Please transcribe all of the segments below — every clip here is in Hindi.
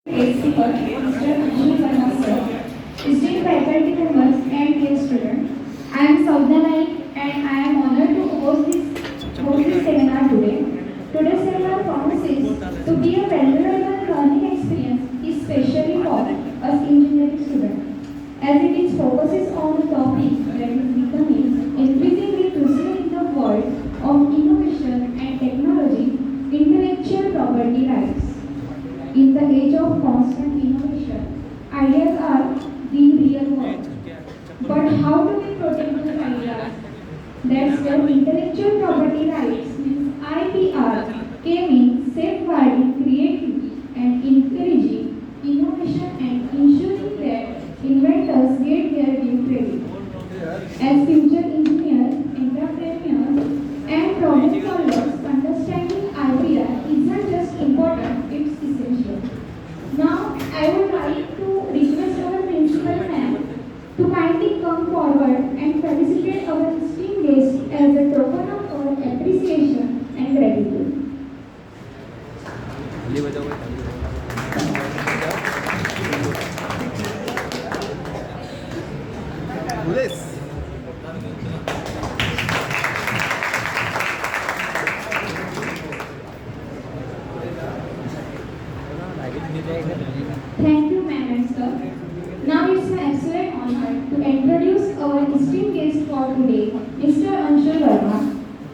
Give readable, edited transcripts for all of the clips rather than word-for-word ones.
Today's speaker, Mr. Anshul Verma sir, esteemed faculty members and dear students. I am Saudna Naik and I am honored to host this seminar today. Today's seminar promises to be a valuable learning experience, especially for us engineering students, as it is focuses on a topic that is becoming increasingly crucial in the world of innovation and technology, intellectual property rights. In the age of constant innovation, ideas are the real world. But how do we protect those ideas? That's where intellectual property rights means IPR came in, safeguarding creativity and encouraging innovation and ensuring that inventors get their due credit. As future engineers, entrepreneurs, and problem solvers, understanding IPR isn't just important, it's essential. Now, I would like to request our principal ma'am to kindly come forward and felicitate our esteemed guests as a token of our appreciation and gratitude. Thank you, ma'am and sir. Now it's my absolute honor to introduce our esteemed guest for today, Mr. Anshul Verma,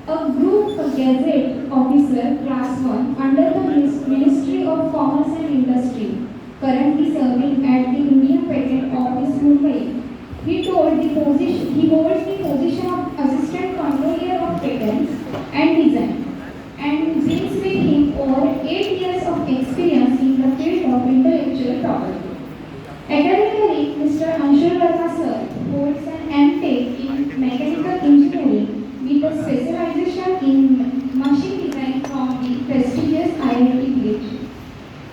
a Group Gazette Officer Class 1 under the Ministry of Commerce and Industry, currently serving at the Indian Patent Office, Mumbai. He holds the position of Assistant Controller of Patents and Design and brings with him over 8 years of experience in the field of intellectual property. Academically, Mr. Anshul Verma sir holds an M.Tech in Mechanical Engineering with a specialization in machine design from the prestigious IIT Trichy.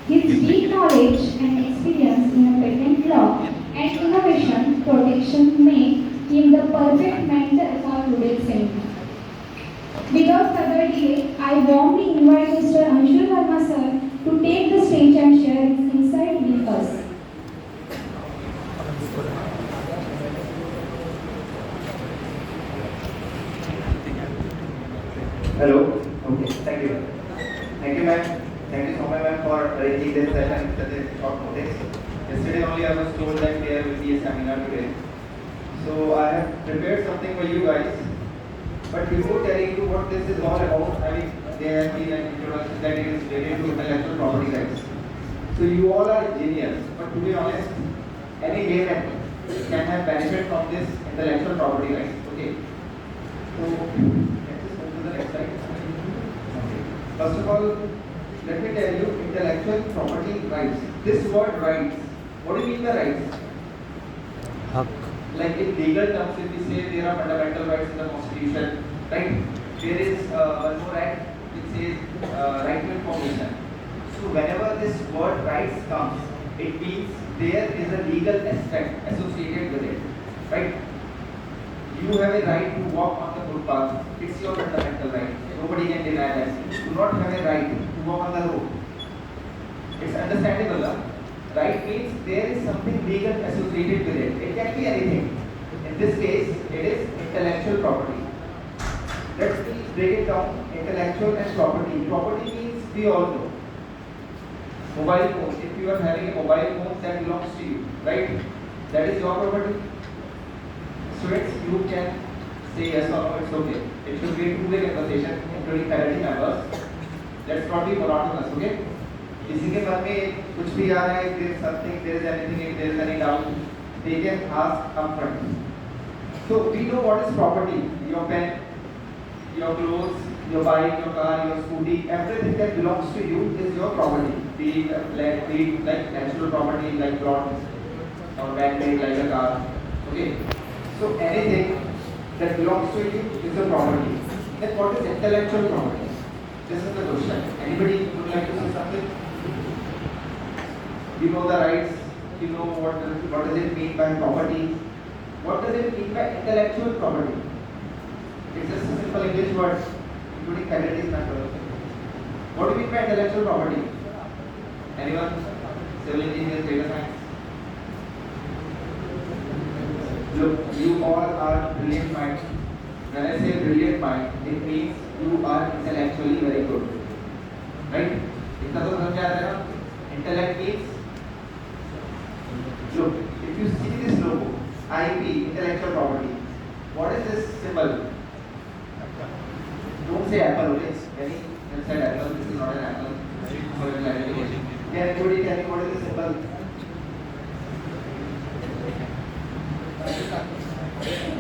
His deep knowledge and experience in patent law and innovation protection make him the perfect mentor for today's seminar. Without further delay, I warmly invite Mr. Anshul Verma sir to take the stage and share his insight with us. Hello. Okay. Thank you. Thank you, ma'am. Thank you so much, ma'am, for arranging this session at such a short notice. Yesterday only I was told that there will be a seminar today. So I have prepared something for you guys. But before telling you what this is all about, I mean, there has been an introduction that it is related to intellectual property rights. So you all are engineers, but to be honest, any layman can have benefit from this intellectual property rights. Okay. So let's just move to the next slide. Okay. First of all, let me tell you intellectual property rights. This word rights, what do you mean by rights? Like in legal terms, if we say there are fundamental rights in the constitution, right? There is one more act which says right to information. So whenever this word rights comes, it means there is a legal aspect associated with it, right? You have a right to walk on the footpath. It's your fundamental right. Nobody can deny that. You do not have a right to walk on the road. It's understandable, huh? Right means there is something legal associated with it. It can be anything. In this case, it is intellectual property. Let's break it down. Intellectual and property. Property means we all know. Mobile phone. If you are having a mobile phone that belongs to you, right? That is your property. Students, you can say yes or no. It's okay. It should be a two-way conversation, including faculty members. Let's not be monotonous, okay? किसी के मन में कुछ भी आ रहा है, there is something, there is anything, if there is any doubt, they can ask upfront. So we know what is property. Your pen, your clothes, your bike, your car, your scooty, everything that belongs to you is your property. Be it like natural property like plot or man-made like a car. Okay. So anything that belongs to you is a property. Then what is intellectual property? This is the question. Anybody would like to say something? You know the rights, you know what does it mean by property, what does it mean by intellectual property. It's just a simple English word, including faculties members. What do you mean by intellectual property? Anyone? civil engineers, data science. Look, you all are brilliant minds. When I say brilliant mind, it means you are intellectually very good. Right? इतना तो समझ आता है ना? Intellect means, look, if you see this logo, IP, intellectual property, what is this symbol? Don't say apple, okay? Any inside apple, this is not an apple. For clarification. Can anybody tell me what is the symbol?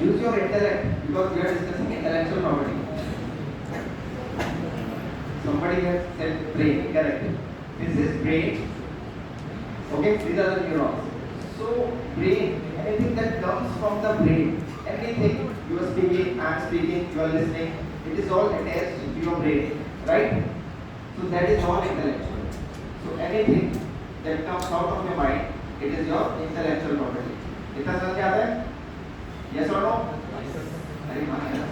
Use your intellect because we are discussing intellectual property. Somebody has said brain, correct? This is brain. Okay, these are the neurons. So brain, anything that comes from the brain, anything you are speaking, I am speaking, you are listening, it is all attached to your brain, right? So that is all intellectual. So anything that comes out of your mind, it is your intellectual property. इतना समझ में आता है? Yes or no? अरे हाँ यार.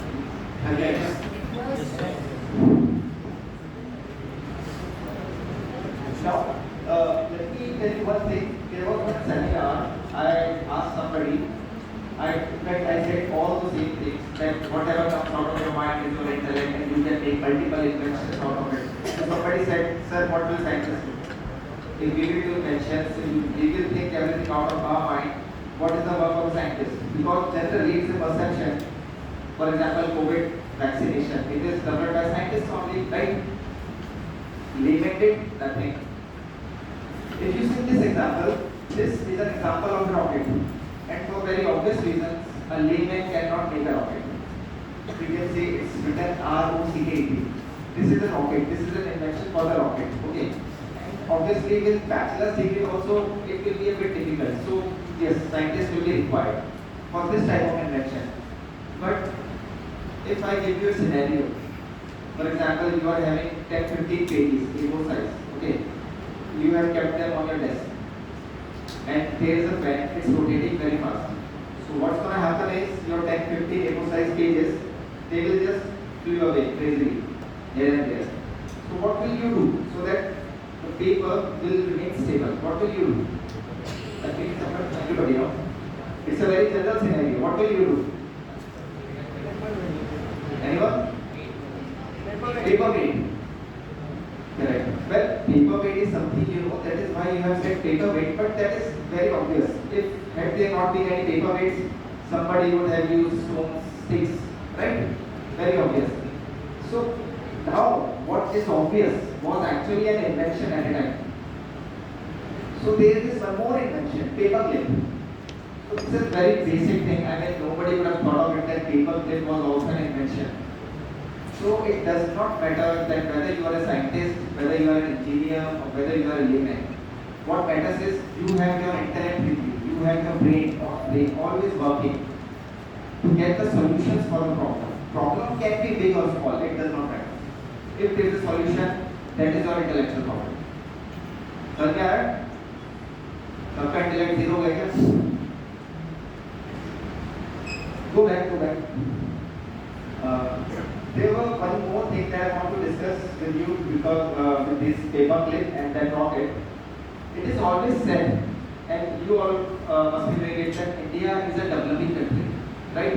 Now, let me tell you one thing. There was one seminar. I asked somebody. In fact, I said all the same things. That whatever comes out of your mind is your intellect, and you can make multiple inventions out of it. So somebody said, "Sir, what will scientists do? If we will do inventions, we will think everything out of our mind. What is the work of a scientist?" Because generally it's a perception. For example, COVID vaccination. It is developed by scientists only, right? Layman did nothing. If you see this example, this is an example of a rocket. And for very obvious reasons, a layman cannot make a rocket. We can say it's written ROCKET. This is a rocket. This is an invention for the rocket. Okay. And obviously, with bachelor's degree also, it will be a bit difficult. So yes, scientists will be required for this type of invention. But if I give you a scenario, for example, you are having 10-15 pages, A4 size. Okay. You have kept them on your desk. And there is a pen, it's rotating very fast. So what's going to happen is your 10-15 A4 size pages, they will just flew away crazily here and there. So what will you do so that the paper will remain stable? What will you do? I think everybody know. It's a very general scenario. What will you do? Anyone? Paper weight. Correct. Well, paper weight is something you know, that is why you have said paper weight, but that is very obvious. If had there not been any paper weights, somebody would have used stones, sticks, right? Very obvious. So now what is obvious was actually an invention at a time. So there is this one more invention, paper clip. So this is a very basic thing. I mean, nobody would have thought of it that paper clip was also an invention. So it does not matter that whether you are a scientist, whether you are an engineer, or whether you are a layman. What matters is you have your intellect with you. You have your brain always working to get the solutions for the problem. Problem can be big or small. It does not matter. If there is a solution, that is your intellectual problem. So क्या है? सबका intellect zero है क्या? Go back. There was one more thing that I want to discuss with you because with this paper clip and that rocket. It is always said, and you all must be knowing it, that India is a developing country, right?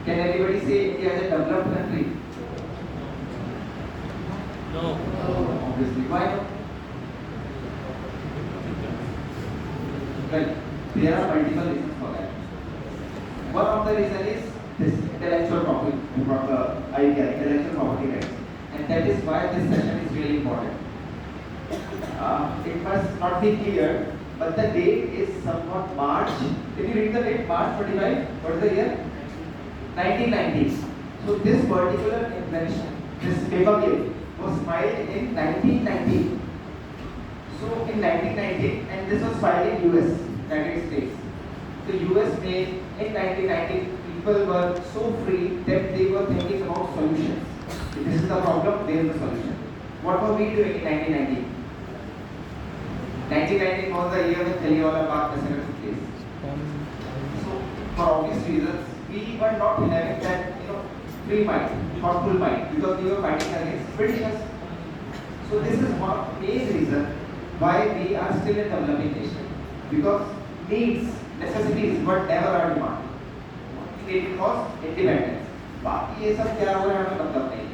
Can anybody say India is a developed country? No. Obviously. Why not? Well, there are multiple reasons for that. One of the reasons is this intellectual property rights, and that is why this session is really important. It must not be clear, but the date is somewhat March. Can you read the date? March 25. What is the year? 1990. So this particular invention, this paper clip, was filed in 1990. So in 1990, and this was filed in US, United States. The US made in 1990. People were so free that they were thinking about solutions. If this is the problem, there is the solution. What were we doing in 1990? 1990 was the year when Jallianwala Bagh massacre took place. So, for obvious reasons, we were not having that, free mind, thoughtful mind, because we were fighting against Britishers. So this is one main reason Why we are still in developing nation? Because needs, necessities, whatever are demand. It cost independence. बाकी ये सब क्या हो रहा है हमें मतलब नहीं.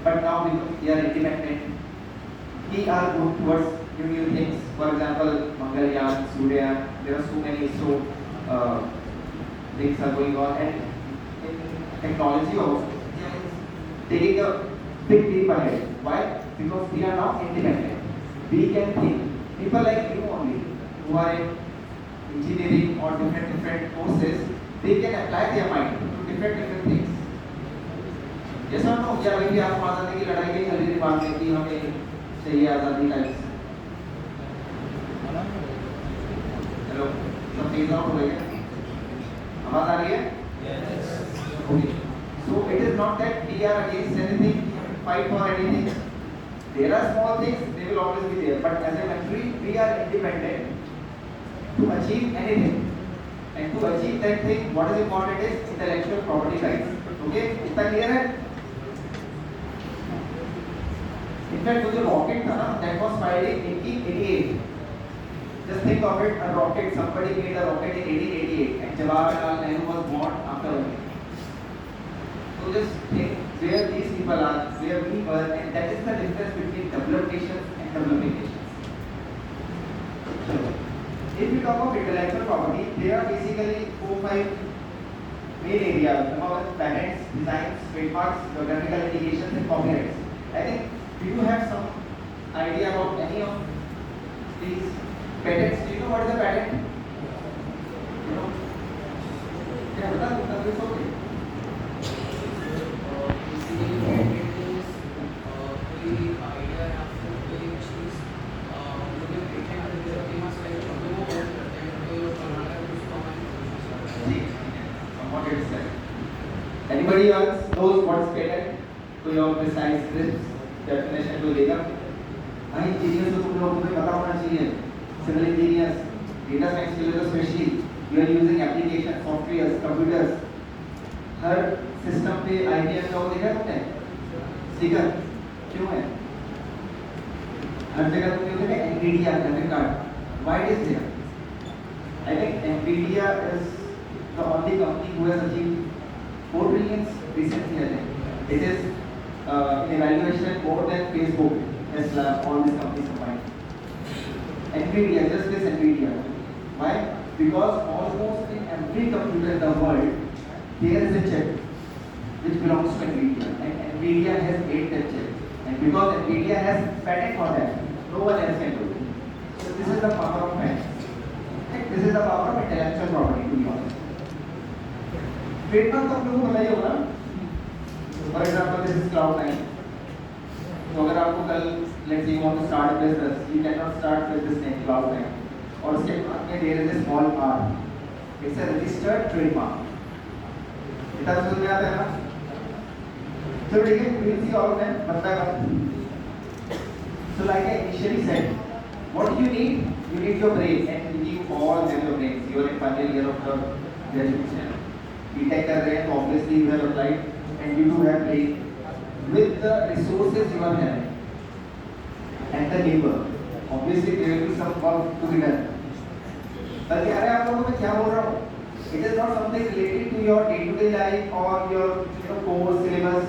But now we are independent. We are going towards new things. For example, Mangalyaan, Suryaan. There are so many things are going on, and in technology also taking a big leap ahead. Why? Because we are now independent. We can think. People like you only who are in engineering or different courses, they can apply their mind to different things. Yes or no? या अभी भी आपको आज़ादी की लड़ाई की हल्दी बात है कि हमें चाहिए आज़ादी टाइप्स. हेलो, सब चीज़ आउट हो गई है? आवाज़ आ रही है? Yes. Okay. So it is not that we are against anything, fight for anything. There are small things, they will always be there. But as a country, we are independent to achieve anything. And to achieve that thing, what is important is intellectual property rights. Okay? इतना clear है? In fact, जो rocket था ना, that was fired in 1888. Just think of it, a rocket. Somebody made a rocket in 1888, and Jawaharlal Nehru was born after it. So just think where these people are, where we were, and that is the difference between developed nations and developing nations. So, if we talk of intellectual property, there are basically 4-5 main areas. Number one, patents, designs, trademarks, geographical indications, and copyrights. I think do you have some idea about any of these patents? Do you know what is a patent? You know? क्या बता दूँ तब भी सोचे? Basically, patent is कोई idea या फिर कोई चीज़ मुझे patent है जो famous है जो वो hold करते हैं तो बनाना है उसको हमें जी, somewhat it is said. Anybody else knows what is patent? कोई और precise definition को लेकर? हाँ, इंजीनियर तो तुम लोगों को पता होना चाहिए. Civil engineers, data science के लिए तो especially you are using applications, softwares, computers. Her system पे IBM का वो देखा तुमने? स्टिकर क्यों है? हर जगह तुम देखोगे NVIDIA graphic card. Why it is there? I think NVIDIA is the only company who has achieved 4 trillion recently. I think it is in evaluation more than Facebook, Tesla, all these companies combined. NVIDIA, just this NVIDIA. Why? Because almost in every computer in the world, there is a chip which belongs to NVIDIA, and NVIDIA has made that chip. And because NVIDIA has patent for that, no one else can do it. So this is the power of patents. And this is the power of intellectual property, to be honest. Trademark तो आप लोगों को पता ही होगा ना? For example, this is Cloud9. तो अगर आपको कल let's say you want to start a business, you cannot start with this name Cloud9. और उसके बाद में there is a small r. It's a registered trademark. इतना समझ में आता है ना? So ठीक है, we will see all of them. बताएगा. So like I initially said, what do you need? You need your brain, and you all have your brains. You are in final year of your graduation. B.Tech कर रहे हैं, तो obviously you have applied, and you do have brain. With the resources you are having and the labor, obviously there will be some work to be done. बल्कि अरे आप लोगों को मैं क्या बोल रहा हूँ? It is not something related to your day-to-day life or your course syllabus.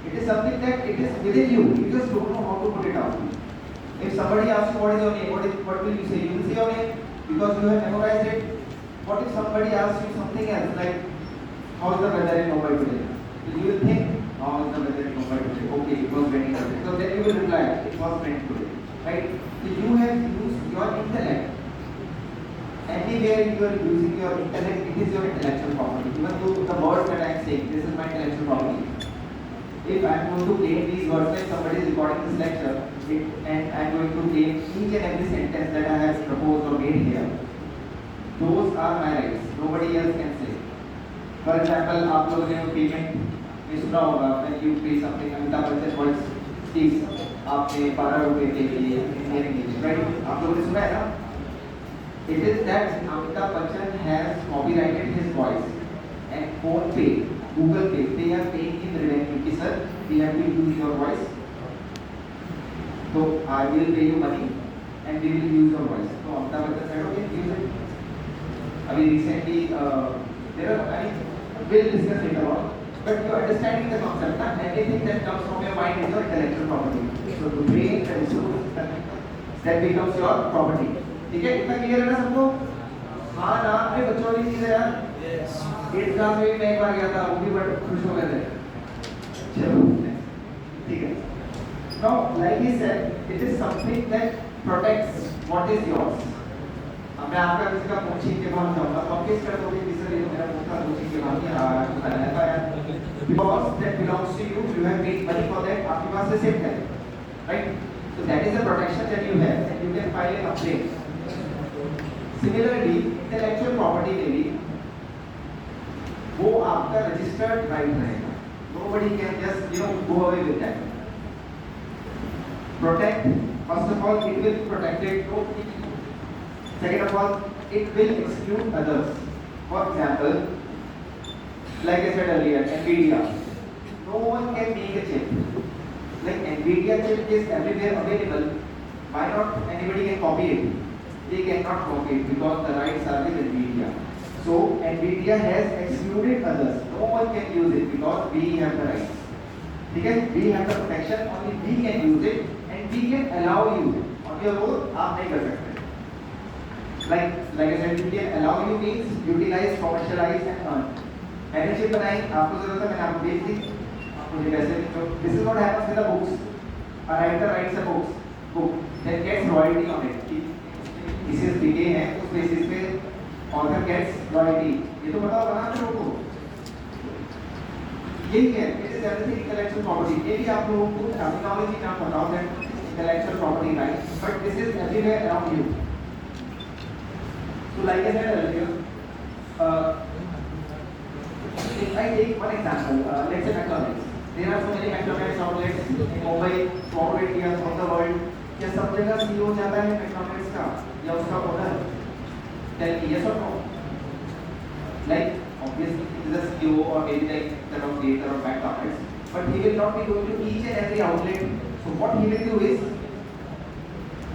It is something that it is within you. You just don't know how to put it out. If somebody asks you what is your name, what will you say? You will say your name because you have memorized it. What if somebody asks you something else like how is the weather in Mumbai today? You will think how is the weather in Mumbai today? Okay, it was raining today. So then you will reply it was raining today, right? So you have used your intellect. Anywhere you are using your intellect, it is your intellectual property. Even though the words that I am saying, this is my intellectual property. If I am going to claim these words like somebody is recording this lecture, and I am going to claim each and every sentence that I have proposed or made here, those are my rights. Nobody else can say. For example, आप लोगों ने payment में सुना होगा when you pay something, Amitabh Bachchan once speaks, आपने 12 रुपए के लिए Indian English, right? आप लोगों ने सुना है ना? It is that Amitabh Bachchan has copyrighted his voice, and PhonePe, Google Pay, they are paying him revenue. Okay, sir, we have to use your voice, so I will pay you money. and we will use your voice. So Amitabh Bachchan said, okay, use it. Abhi recently, there are, I mean, we'll discuss later on, but you're understanding the concept, na? Anything that comes from your mind is your intellectual property. So the brain, the resource, that becomes your property. ठीक है, इतना क्लियर है ना सबको? हाँ ना, अरे बच्चों वाली चीज़ है यार। एट क्लास में भी मैं एक बार गया था, वो भी बड़े खुश हो गए थे। चलो, ठीक है। Now, like he said, it is something that protects what is yours. अब मैं आपका किसी का पूछ के बाहर जाऊँगा, तो आप किस कर दोगे कि सर ये तो मेरा पूछा पूछ के बाहर नहीं आ रहा है, because that belongs to you, you have paid money for that, आपके पास से सेफ है, right? So that is the protection that you have, and you can file an complaint. Similarly, intellectual property में भी वो आपका registered right रहेगा. Nobody can just go away with that. Protect. First of all, it will protect it. Second of all, it will exclude others. For example, like I said earlier, Nvidia. No one can make a chip. Like Nvidia chip is everywhere available. Why not anybody can copy it? They cannot copy it because the rights are with Nvidia. So Nvidia has excluded others. No one can use it because we have the rights. Okay? We have the protection. Only we can use it, and we can allow you on your own. आप नहीं कर सकते. Like I said, we can allow you means utilize, commercialize and earn. मैंने चिप बनाई, आपको जरूरत है, मैंने आपको बेच दी, आप मुझे पैसे दो. This is what happens with the books. A writer writes a book, then gets royalty on it. इसे लिखे हैं, उस बेसिस पे author gets royalty. ये तो बताओ बनाते लोगों को. यही है, it is everything intellectual property. ये भी आप लोगों को terminology ना बताओ that intellectual property right, but this is everywhere around you. So like I said earlier, if I take one example, let's say McDonald's. There are so many McDonald's outlets in Mumbai, throughout India, throughout the world. क्या सब जगह CEO जाता है McDonald's का या उसका owner? Tell me yes or no? Like obviously he is a CEO or maybe like the creator of McDonald's, but he will not be going to each and every outlet. So what he will do is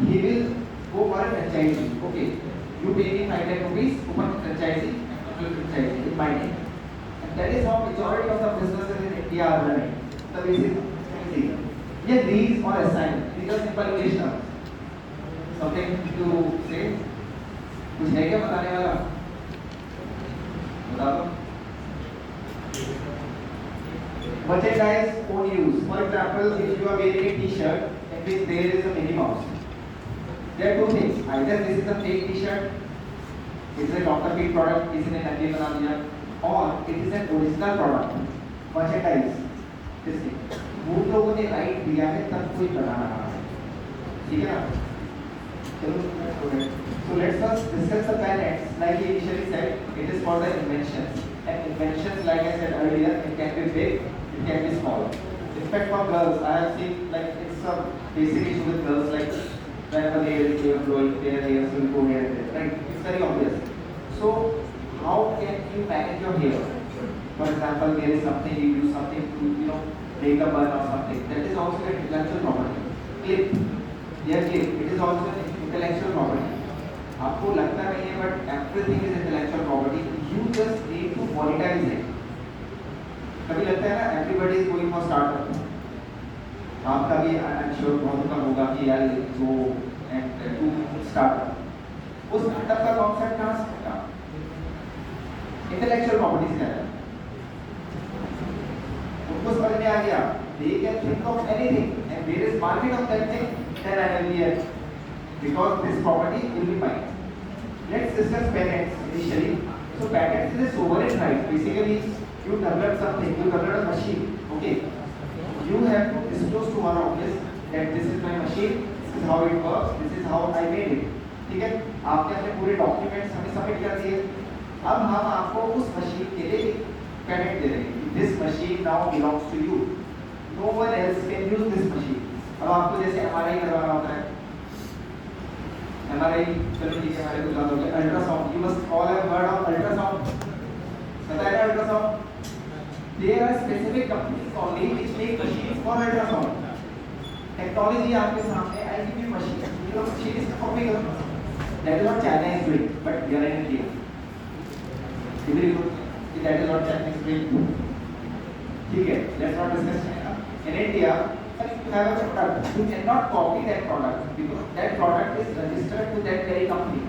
he will go for a franchisee. Okay, you pay me 5 lakh rupees, open franchisee, franchisee in my name. And that is how majority of the businesses in India are running. The basic thing. Yeah, these or assign. These are simple English terms. Something to say? कुछ है क्या बताने वाला? बता दो. Merchandise own use. For example, if you are wearing a T-shirt in which there is a Minnie Mouse, there are two things. Either this is a fake T-shirt, it is a counterfeit product, किसी ने नकली बना दिया, or it is an original product. Merchandise. this thing. वो लोगों ने राइट दिया है तब कोई बना रहा है. ठीक है ना? चलो so let's first discuss the patents. Like he initially said, it is for the inventions. And inventions, like I said earlier, it can be big, it can be small. In fact, for girls, I have seen like it's a basic issue with girls, like whenever they are growing, their hairs will go here and there. Right? It's very obvious. So how can you manage your hair? For example, there is something you use something to make a bun or something. That is also an intellectual property. Clip, yeah, clip. It is also an intellectual property. आपको लगता नहीं है, but everything is intellectual property. You just need to monetize it. कभी लगता है ना, everybody is going for startup. आपका भी I'm sure बहुत कम होगा कि यार go and do startup. उस startup का concept कहाँ से आया? Intellectual property से आया. उनको समझ में आ गया. They can think of anything, and there is market of that thing. Then I will be here because this property will be mine. Let's discuss patents initially. So patents is a sovereign right. Basically, you develop something, you develop a machine. Okay, you have to disclose to one office that this is my machine, this is how it works, this is how I made it. ठीक है? आपने अपने पूरे डॉक्यूमेंट्स हमें सबमिट कर दिए. अब हम आपको उस मशीन के लिए पेटेंट दे रहे हैं. This machine now belongs to you. No one else can use this machine. अब आपको जैसे MRI करवाना होता है. MRI चलो ठीक है, हमारे को याद हो गया. Ultrasound. You must all have heard of ultrasound. पता है ना ultrasound? There are specific companies only which make machines for ultrasound. Technology आपके सामने आएगी भी machine. तो मशीन इसका कॉपी करो, that is what China is doing, but we are in India, इधर को that is what China is doing, ठीक है, let's not discuss China. In India you have a product, you cannot copy that product because that product is registered to that very company.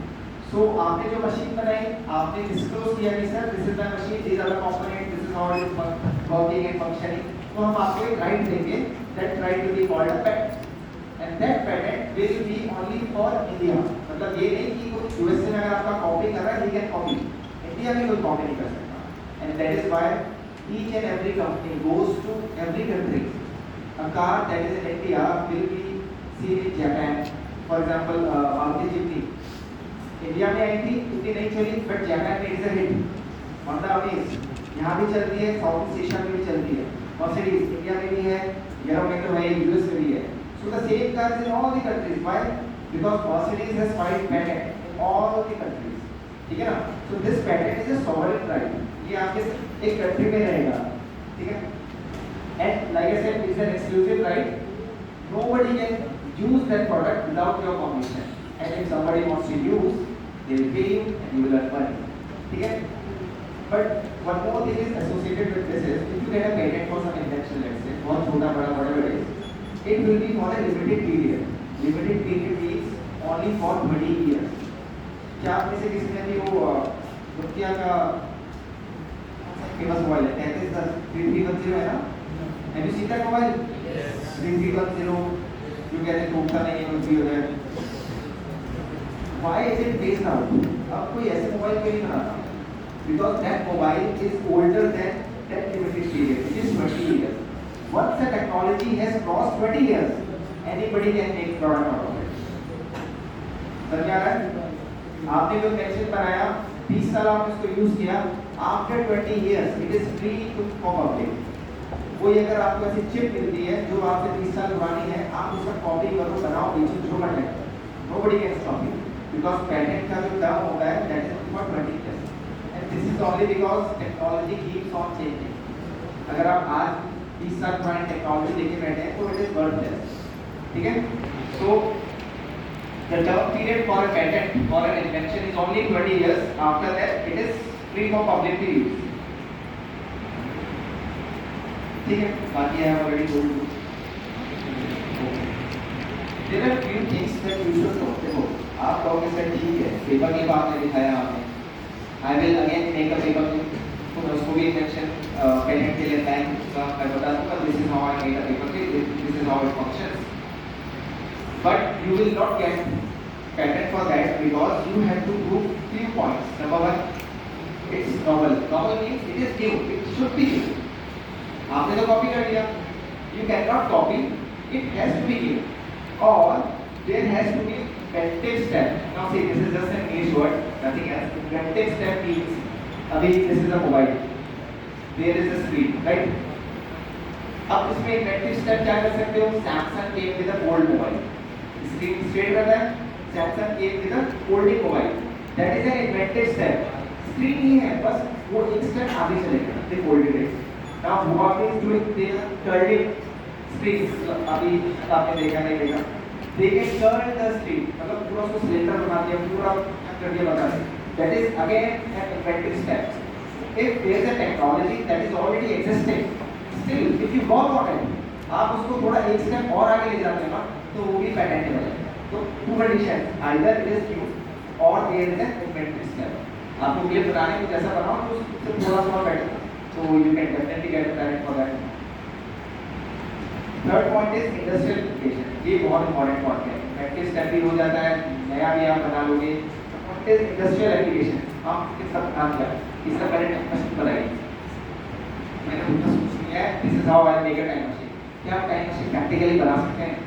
So आपने जो मशीन बनाई, आपने डिस्क्लोज किया कि sir this is the machine, these are the components, this is how it is working and functioning, तो हम आपको एक राइट देंगे, that right will be called a patent, and that patent will be only for India। मतलब ये नहीं कि कोई यूएसए में अगर आपका कॉपी कर रहा है, he can copy, इंडिया में कोई कॉपी नहीं कर सकता, and that is why each and every company goes to every country। A car that is in India will be seen in Japan, for example Maruti Jimny India में आई थी, उतनी नहीं चली, बट जापान में it's a hit. Honda amaze यहाँ भी चलती है, साउथ ईस्ट एशिया में भी चलती है, मर्सिडीज इंडिया में भी है, यूरोप में तो है, यूएस में भी है। So the same cars in all the countries, why? Because Mercedes has filed patent in all the countries, ठीक है ना। So this patent is a sovereign right, ये आपके एक कंट्री में रहेगा, ठीक है। And like I said, it's an exclusive right, nobody can use that product without your permission, and if somebody wants to use, they will pay you and you will earn money, ठीक है। But one more thing is associated with this is, if you get a patent for some invention, let's say बहुत छोटा बड़ा whatever it is, it will be for a limited period। Limited period means only for 20 years। क्या आप में से किसी ने भी वो नोकिया का फेमस मोबाइल है 3310 है ना, have you seen that mobile? Yes। 3310 जो कहते हैं टूटता नहीं है, कुछ भी हो जाए। Why is it phased out? अब कोई ऐसे मोबाइल क्यों नहीं बनाता? Because that mobile is older than that limited period, which is 20 years। Once a technology has crossed 20 years, anybody can make product out of it। समझ आ रहा है? आपने जो पेंसिल बनाया, 20 साल आपने उसको यूज किया, after 20 years it is free to public। कोई अगर आपको ऐसी चिप मिलती है जो आपसे 20 साल पुरानी है, आप उसका कॉपी करो, बनाओ, बेचो, जो मन है, nobody can stop you because patent का जो टर्म होता है that is for 20 years, and this is only because technology keeps on changing। अगर आप आज 20 साल पुरानी टेक्नोलॉजी लेके बैठे हैं तो it is worthless, ठीक है। So the term period for a patent or an invention is only 20 years। After that it is free for public to use, ठीक है। बाकी है already told you. There are few things that you should know. देखो आप कहोगे सर ठीक है, पेपर क्लिप आपने दिखाया आपने, I will again make a paper clip, तो मैं उसको भी इन्वेंशन पेटेंट के लिए टाइम का मैं बता दूंगा, this is how I make a paper clip, this is how it functions, but you will not gate patent for that because you have to prove few points। Number one, it's novel। Novel means it is new, it should be new। आपने तो कॉपी कर लिया, you cannot copy, it has to be new, or there has to be inventive step। Now see, this is just an English word, nothing else। Inventive step means, अभी this is a mobile, there is a screen, right? अब इसमें inventive step क्या कर सकते हो? Samsung came with a old mobile, screen straight रहता है, Samsung came with a folding mobile, that is an inventive step। Screen ही है, बस वो एक स्टेप आगे चलेगा, they folded it। Now what is doing? They are turning screens। अभी आपने देखा नहीं देखा, they can turn the screen, मतलब पूरा उसको सिलेंडर बना दिया, पूरा कर दिया बता दें, that is again an inventive step। If there is a technology that is already existing, still if you work on it, आप उसको थोड़ा एक स्टेप और आगे ले जाते हैं ना, तो वो भी पेटेंटेबल है। तो two conditions, either it is new or there is an inventive step। आपको क्लिप बनाने को जैसा बनाओ तो उससे थोड़ा सा better, so you can definitely get a patent for that। Third point is industrial application। ये बहुत important point है, inventive step भी हो जाता है, नया भी आप बना लोगे। What is industrial application? आप किसका नाम क्या है? इसका पहले टाइम बताइए। मैंने पूरा सोच लिया है, this is how I make a time machine। क्या आप टाइम मशीन प्रैक्टिकली बना सकते हैं?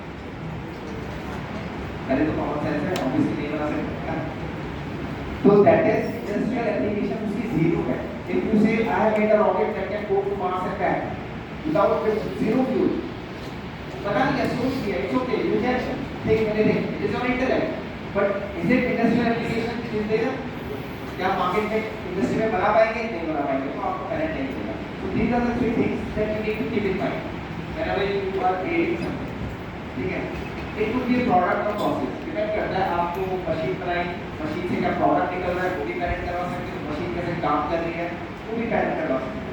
पहले तो कॉमन सेंस है, ऑब्वियसली नहीं बना सकते। तो दैट इज इंडस्ट्रियल एप्लीकेशन, उसकी जीरो है। If you say I have made a rocket that can go to Mars and back without zero fuel, पता नहीं क्या सोच लिया, it's okay, you can think anything, it is your intellect, but is it industrial application? Is there? क्या मार्केट में इंडस्ट्री में बना पाएंगे? नहीं बना पाएंगे, तो आपको पेटेंट नहीं मिलेगा। So these are the three things that you need to keep in mind whenever you are creating something, ठीक है। It could be a product or process। Depend करता है आपको मशीन बनाई, मशीन से क्या प्रोडक्ट निकल रहा है वो भी कनेक्ट करवा सकते हो, मशीन कैसे काम कर रही है वो भी कनेक्ट करवा सकते हो।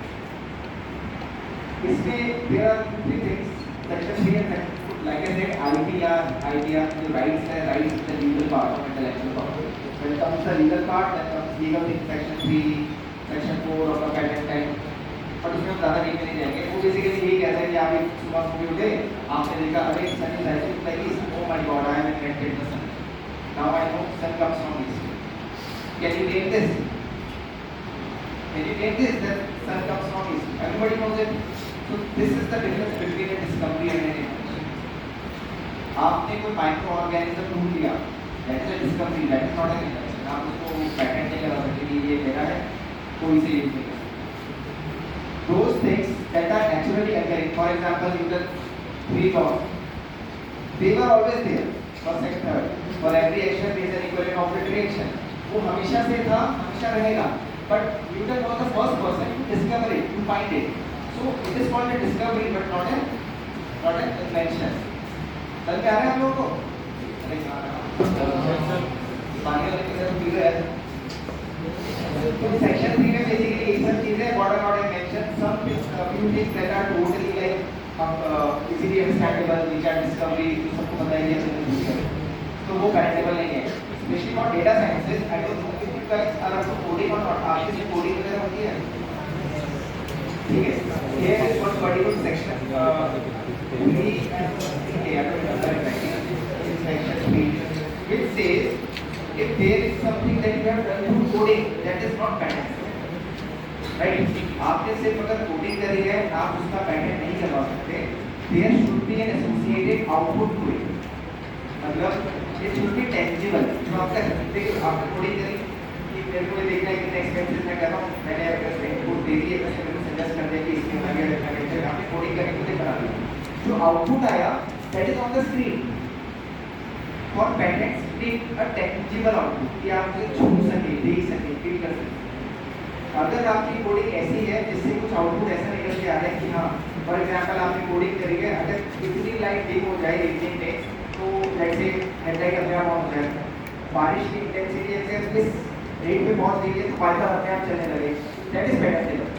इसमें there are three things, section 3 and section 4, like I said, IPR, the rights is the legal part of intellectual property. When it comes to the legal part, then comes legal things, section 3, section 4 of the patent act. और उसमें हम ज़्यादा डीप में नहीं जाएंगे। वो बेसिकली यही कहता है कि आप एक सुबह सुबह उठे, आपने देखा अरे sun is rising like this, oh my god I have invented the sun, now I know sun comes from east, can you name this, can you name this that sun comes from east, everybody knows it. So this is the difference between a discovery and an invention. आपने कोई माइक्रो ऑर्गेनिज्म ढूंढ लिया, that is a discovery, that is not an invention. आप उसको पैटेंट नहीं करा सकते कि ये मेरा है, कोई से यूज नहीं कर सकते। Those things that are naturally occurring, for example, Newton 3 laws, they were always there. First and third, for every action there is an equivalent opposite reaction. वो हमेशा से था, हमेशा रहेगा. But Newton was the first person to discover it, to find it. So it is called a discovery, but not an invention. समझ में आ रहा है आप लोगों को? पानी वाले की तरफ पी रहे हैं। तो सेक्शन 3 में बेसिकली एक सब चीजें what are not invention, some few things that are totally like easily understandable, which are discovery, जो सबको पता है कि ऐसे नहीं है, तो वो पैरेंटेबल नहीं है। Especially for data sciences, I don't know if you guys are also coding or not. आपके से coding वगैरह होती है? ठीक है। Here is one particular section. We and in section 3, which says if there is something that you have done through coding that is not patent, right? आपने सिर्फ अगर coding करी है, आप उसका patent नहीं करवा सकते। There should be an associated output to it. मतलब it should be tangible. जो आपका देखिए आपने coding करी कि मेरे को ये देखना है कितने एक्सपेंसेस मैं कर रहा हूँ, मैंने अगर इनपुट दे दी है तो मेरे को सजेस्ट कर दिया कि इसमें लगे रखना, आपने coding करके खुद ही बना लिया। जो आउटपुट आया that is on the screen. For patents, need a tangible output कि आप उसे छू सके, देख सके, फील कर सके। अगर आपकी कोडिंग ऐसी है जिससे कुछ आउटपुट ऐसा निकल के आ रहा है कि हाँ, फॉर एग्जांपल आपने कोडिंग करी है, अगर इतनी लाइट डिम हो जाए एक दिन में, तो जैसे हेडलाइट अपने आप ऑन हो जाए, बारिश की इंटेंसिटी अगर इस रेट पे पहुंच गई है तो वाइपर अपने आप चलने लगे, दैट इज पैटेंटेबल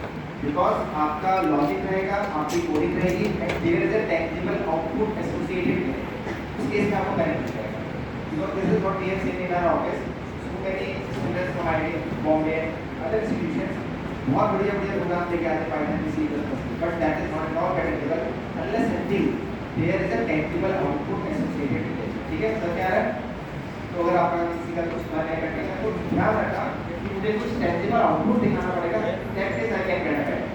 बिकॉज आपका लॉजिक रहेगा, आपकी कोडिंग रहेगी and there is a tangible output associated with it. उस केस में आपको पैटेंट मिल जाएगा। Because this is what we have seen in our office. So many students from IIT, Bombay, other institutions, बहुत बढ़िया प्रोग्राम लेके आते हैं Python में C++, but that is not at all patentable unless until there is a tangible output associated with it. ठीक है, सर क्या है? तो अगर आपका किसी का कुछ प्लान है करने का, तो ध्यान रखना कि मुझे कुछ tangible output दिखाना पड़ेगा, that is I can get a patent.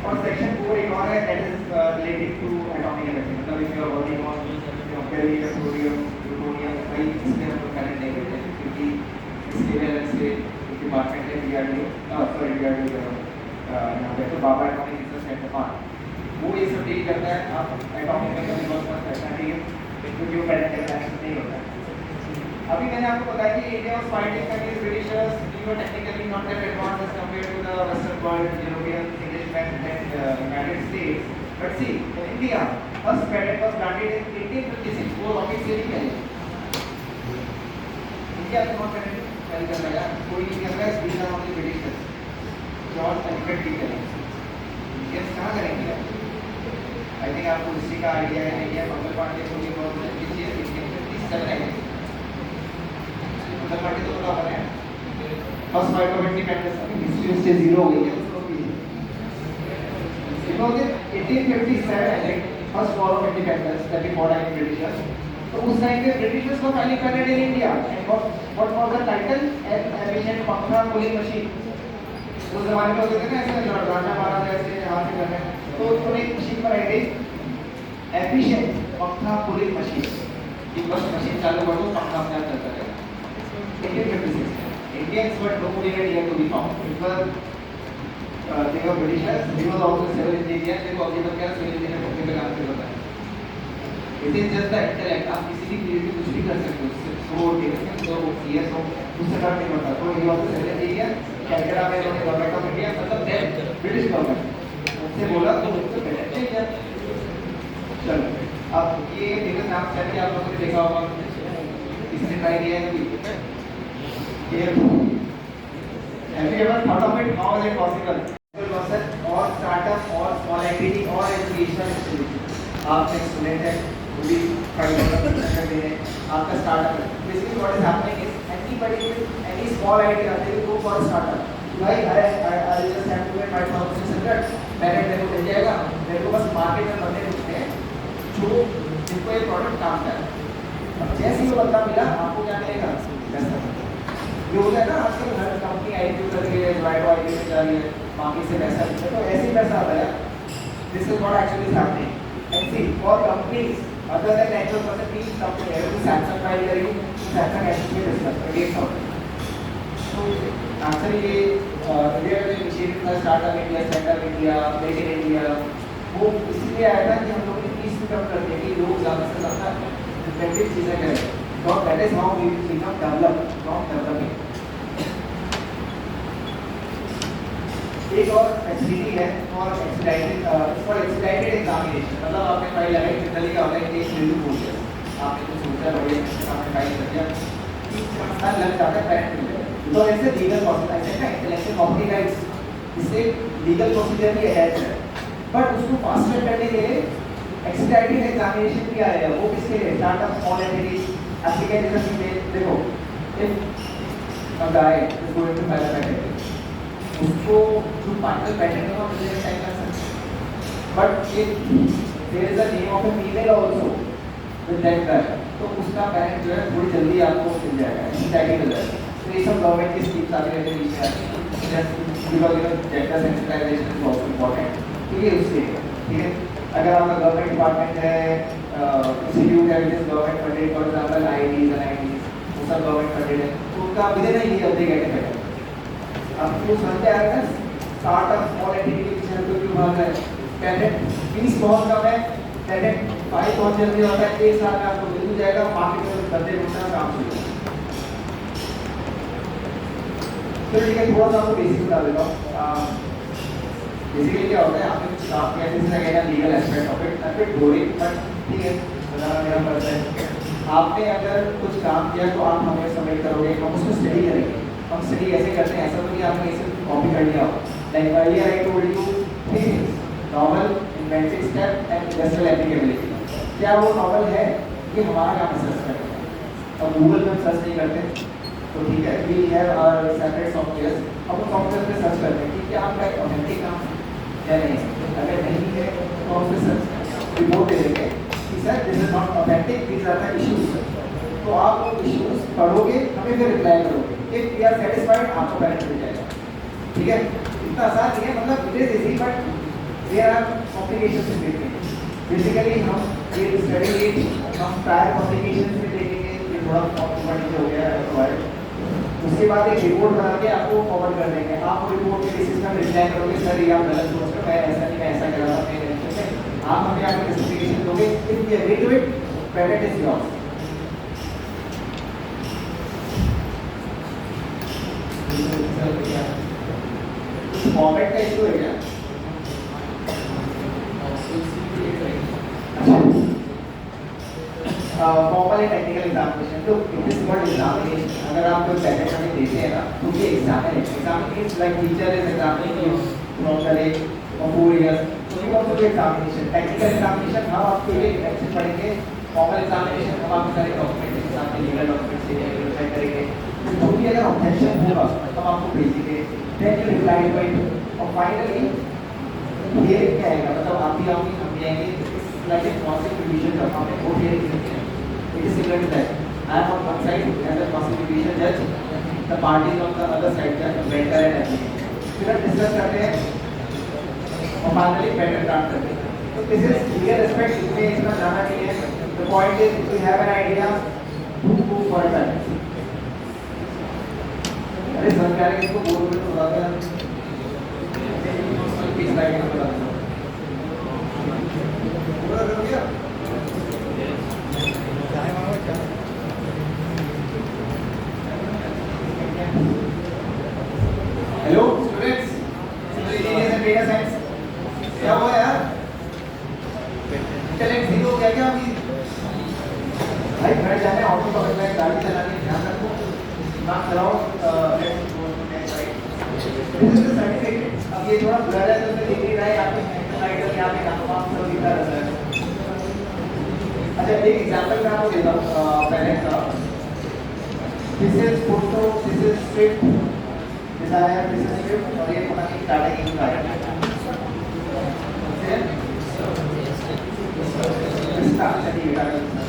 और section 4 एक और है, that is related to atomic energy. मतलब if you are working on beryllium, sodium, plutonium, कई इसमें हम लोग पैरेंट नहीं करते हैं क्योंकि इसके अलग से डिपार्टमेंट है DRDO, DRDO यहाँ पे तो बाबा एटॉमिक रिसर्च सेंटर वो ये सब डील करता है। आप एटॉमिक में कभी बहुत मत करना, ठीक है, क्योंकि वो पैरेंट नहीं होता है। अभी मैंने आपको बताया कि India was fighting against britishers, we were technically not that advanced as compared to the western world, European, English and United States. But see, in India, first patent was granted in 1856. वो रॉकेट से नहीं करी। इंडिया में कौन patent जारी कर रहा है? कोई नहीं कर रहा है, these are only Britishers. George elephant की करें। इंडियंस कहाँ करेंगे? I think आपको हिस्ट्री का आइडिया है नहीं है। मंगल पांडे को भी बहुत जल्दी चाहिए, 1857 है। मंगल पांडे तो पूरा बना है। फर्स्ट फाइट ऑफ इंडिपेंडेंस अभी हिस्ट्री से जीरो हो गई है। Because in 1857 I think first war of independence that we fought against Britishers. तो उस टाइम पे Britishers को filing patent in India and what was the title? An efficient पंखा पुलिंग मशीन। उस जमाने में होते थे ना ऐसे लड़ाना मारा ऐसे हाथ से करना, तो उन्होंने एक मशीन बनाई थी efficient पंखा पुलिंग मशीन कि बस मशीन चालू कर दो पंखा अपने आप चलता रहेगा। 1856 Indians were nowhere near to be found because they were Britishers. He was also civil engineer. They were also civil engineer को भी काम करता है। It is just the intellect. आप किसी भी फील्ड में कुछ भी कर सकते हो। So टेक्निकल तो CS हो उससे काम नहीं होता। तो he was a civil engineer. Calcutta में उन्होंने गवर्नमेंट ऑफ इंडिया मतलब then British गवर्नमेंट उनसे बोला तो उनको पेटेंट चाहिए। चलो अब ये लेकर काम करके आप लोगों ने देखा होगा, किसने ट्राई किया है कभी? Have you ever thought of it? How is it possible? Person और startup और small activity और educational institution. आप एक student हैं, वो भी $5 कर दे रहे हैं, आपका startup है. Basically what is happening is anybody with any small idea they will go for a startup. भाई I just have to get $5,600. मैंने मेरे को मिल जाएगा, मेरे को बस मार्केट में बंदे ढूंढने हैं जो जिनको ये प्रोडक्ट काम कर रहा है. अब जैसे ही वो बंदा मिला, आपको क्या मिलेगा? पैसा. ये होता है ना आजकल हर कंपनी आईपीओ कर रही है, जोमेटो आईपीओ में जा रही है, बाकी से पैसा मिलता है, तो ऐसे ही पैसा आता है. This is what actually is happening. And see for companies other than natural person, तीन कंपनी है जो सैमसंग फाइल करेगी, सैमसंग एक्चुअली डिस्कस कर ये सब. तो आंसर ये इंडिया में इनिशिएटिव था startup India, stand up India, make in India, वो इसलिए आया था कि हम लोग की फीस कम कर दें कि लोग ज़्यादा से ज़्यादा इफेक्टिव चीज़ें करें. So that is how we become developed from developing. एक और फैसिलिटी है और एक्सपेडिटेड एग्जामिनेशन. मतलब आपने फाइल लगाई, जनरली क्या होता है कि एक रिव्यू प्रोसेस आपने कुछ सोचा बढ़िया, आपने फाइल कर दिया, 3 साल लग जाता है पेरेंट मिलने. तो ऐसे लीगल प्रोसेस ऐसे ना इंटेलेक्चुअल प्रॉपर्टी राइट्स, इससे लीगल प्रोसीजर भी अटैच है. बट उसको फास्टर करने के लिए एक्सपेडिटेड एग्जामिनेशन भी आया है. वो किसके लिए? Startup, small entities. Application में देखो, if a guy is going to file a patent, उसको जो final patent होगा मुझे टाइम लग सकता है. But if there is a name of a female also with that guy, तो उसका patent जो है थोड़ी जल्दी आपको मिल जाएगा, टाइम मिल जाएगा. तो ये सब गवर्नमेंट की स्कीम्स आती रहती है बीच में, because gender sensitization is also important. ठीक है, उससे ठीक है. अगर आपका गवर्नमेंट डिपार्टमेंट है, इंस्टीट्यूट है which is government funded, for example IITs NITs, वो सब गवर्नमेंट फंडेड है, तो उनका विदिन ही जल्दी गेट है. अब वो समझ में आएगा स्टार्टअप स्मॉल एंटिटी के पीछे तो क्यों भाग रहा है. पेटेंट फीस बहुत कम है, पेटेंट फाइल बहुत जल्दी होता है, 1 साल में आपको मिल जाएगा, मार्केट में बंदे ढूंढना काम शुरू. तो ठीक है, थोड़ा सा आपको बेसिक बता देता हूँ. बेसिकली क्या होता है, आपने कुछ काम किया, this is again legal aspect of it, a bit boring but ठीक है, बताना मेरा फर्ज है. आपने अगर कुछ काम किया तो आप हमें सबमिट करोगे, हम उसको स्टडी करेंगे. हम स्टडी ऐसे करते हैं, ऐसा तो नहीं आपने इसे कॉपी कर लिया हो. Like earlier I told you 3 things: novel, inventive step and industrial applicability. क्या वो नॉवल है? ये हमारा काम है सर्च करना. अब गूगल में सर्च नहीं करते तो ठीक है, we have our separate software. अब उस सॉफ्टवेयर में सर्च करते हैं कि क्या आपका ऑथेंटिक काम या नहीं. अगर नहीं है तो हम उसे सर्च रिपोर्ट दे देंगे कि sir this is not authentic, these are the issues. तो आप वो इश्यूज पढ़ोगे, हमें फिर रिप्लाई करोगे. इफ वी आर सेटिस्फाइड, आपको पेरेंट मिल जाएगा. ठीक है, इतना आसान नहीं है, मतलब it is easy but there are complications in between. Basically हम ये स्टडी हम प्रायर कॉम्प्लिकेशंस में देखेंगे, ये थोड़ा कॉम्प्लिकेटेड हो गया है. उसके बाद एक रिपोर्ट बना के आपको फॉरवर्ड कर देंगे. आप रिपोर्ट के बेसिस पर रिप्लाई करोगे, सर ये आप गलत सोच रहे हो, मैं ऐसा नहीं, मैं ऐसा कर रहा था. आप हमें आपकी जस्टिफिकेशन दोगे. If we agree to it, patent is yours. Format का इशू है क्या? Formal and technical examination. तो इट इज व्हाट एग्जामिनेशन. अगर आप कोई पेटेंट हमें देते हैं ना, तो ये examination means like teacher is examining you from the age of 4 years. तो ये ऑल्सो एग्जामिनेशन. टेक्निकल एग्जामिनेशन हम आपके लिए एक्शन पढ़ेंगे. फॉर्मल एग्जामिनेशन हम आपके सारे डॉक्यूमेंट, आपके लीगल डॉक्यूमेंट्स से वेरीफाई करेंगे. तो भी अगर ऑब्जेक्शन होगा हम आपको भेजेंगे, then you reply to it. और फाइनली ये क्या आएगा, मतलब आप भी आओगे, हम भी आएंगे. लाइक ए क्रॉसिंग डिवीजन जब हमने कोर्ट हियरिंग की है, it is similar to that. I am on one side as a prosecution judge, the parties on the other side, the vendor and applicant. फिर हम डिस्कस करते हैं और फाइनली पेटेंट ग्रांट करते हैं. तो दिस इज लीगल एस्पेक्ट. इसमें इतना जाना नहीं है. The point is if you have an idea, do go for it. अरे सर क्या है, इसको बोल में तो बता दें किस लाइन में बता दें. पूरा हो गया. Hello students, engineers and data science. क्या हुआ यार? इंटेलेक्ट 0 हो गया क्या अभी? Now around let's go to next slide. This is the certificate. अब ये थोड़ा blur है तो इसमें दिख नहीं रहा है आपके स्लाइड पर यहाँ पे नाम सब लिखा रहता है. अच्छा एक एग्जांपल मैं आपको देता हूँ पहले का. This is photo, this is script, desire, this is script और ये पता नहीं टाटा की का है. इसका चलिए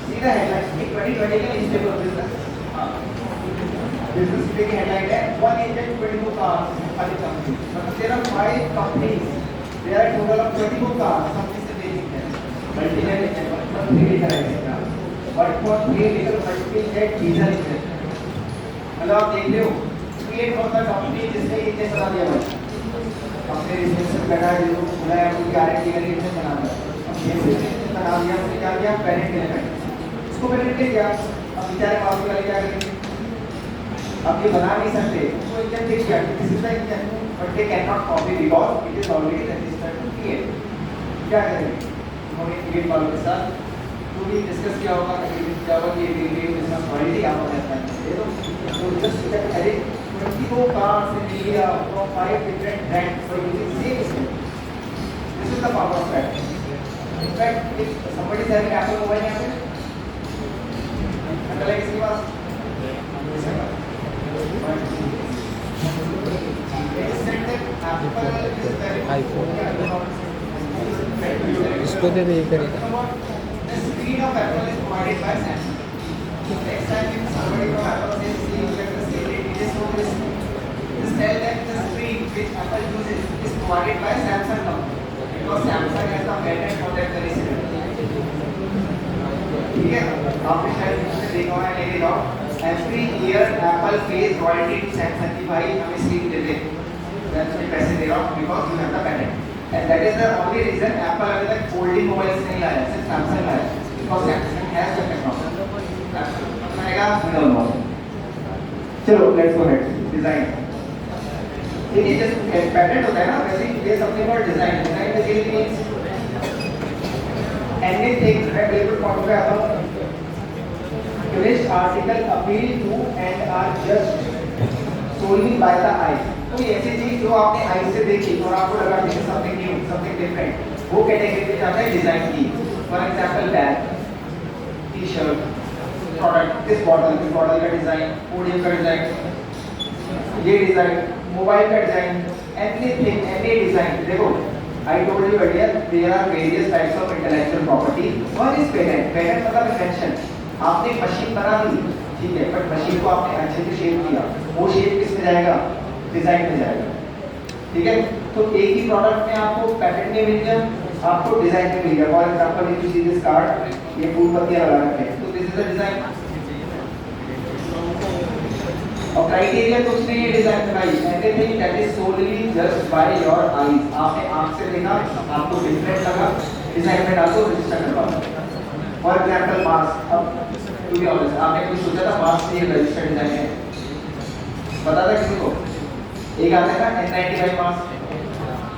सीधा हेडलाइन 2020 का न्यूज़पेपर बिजनेस. बिजनेस की हेडलाइन है 124 cars वाली कंपनी. मतलब there are 5 companies. There are total of 24 cars. Company से बेसिक है. मल्टीनेशनल है. मतलब 3 लीटर है इसका. 1.3 लीटर मल्टीनेशनल डीजल है. मतलब आप देख रहे हो क्रिएट होता कंपनी जिसने इतने बना दिया भाई. अपने बिजनेस में बैठा है जो खुला है उनकी गारंटी करके इतने बना दिया. अब ये बिजनेस बना दिया उसने क्या किया पेरेंट एलिमेंट. उसको पेरेंट ले गया. अब बेचारे बाबू वाले क्या करेंगे. अब ये बना नहीं सकते तो इंजन देख किया this is the engine but they can not copy because it is already registered to create. क्या करेंगे उन्होंने क्रिएट वालों के साथ तो भी डिस्कस किया होगा एग्रीमेंट किया होगा कि ये बिजनेस क्वालिटी आप हो जाता है तो just edit 24 cars in India from 5 different brands for using same script. This is the power of that. In fact if somebody is having Apple mobile यहाँ पे अगर किसी के पास इसको दे दे ये करेगा. The screen of Apple is provided by Samsung. Next time if somebody from Apple says see you get the same it is so this just tell them the screen which Apple uses is provided by Samsung company because Samsung has the patent for that very screen. ठीक है आपने शायद इसमें देखा होगा लेके जाओ. Every year Apple pays royalty to Samsung कि भाई हमें स्क्रीन दे दे. Samsung पैसे दे रहा हूँ because you have the patent. And that is the only reason Apple अभी तक folding mobiles नहीं लाया सिर्फ Samsung लाया because Samsung has the technology. मैंने मिडल मॉडल. चलो let's go ahead. Design. ये जस्ट पैटेंट होता है ना वैसे ये something called design. Design basically means anything मैं बिल्कुल पॉइंट पे आता हूँ. Finished article appeal to and are judged solely by the eye. कोई ऐसी चीज जो आपने आई से देखी और आपको लगा कि समथिंग न्यू समथिंग डिफरेंट वो कैटेगरी में जाता है डिजाइन की. For example bag, T shirt, product, this bottle का डिजाइन, पोडियम का डिजाइन, ये डिजाइन, मोबाइल का डिजाइन, एनीथिंग एनी डिजाइन. देखो I told you earlier there are various types of intellectual property. One is patent. Patent मतलब इन्वेंशन. आपने मशीन बना दी ठीक है बट मशीन को आपने अच्छे से शेप किया. वो शेप किस में जाएगा डिजाइन में जाएगा. ठीक है तो एक ही प्रोडक्ट में आपको पैटेंट में मिल गया आपको डिजाइन में मिल गया. For example you see this card ये फूल पत्तियां लगा रखे हैं तो दिस इज द डिजाइन. और क्राइटेरिया कुछ नहीं है डिजाइन बनाई. Anything that is solely just by your eyes. आपने आंख से देखा आपको डिफरेंट लगा डिजाइन में डालो रजिस्टर करवा. For example mask. अब टू बी ऑनेस्ट आपने कुछ सोचा था मास्क से ये रजिस्टर डिजाइन है पता था किसी को. एक आता है ना N95 मास्क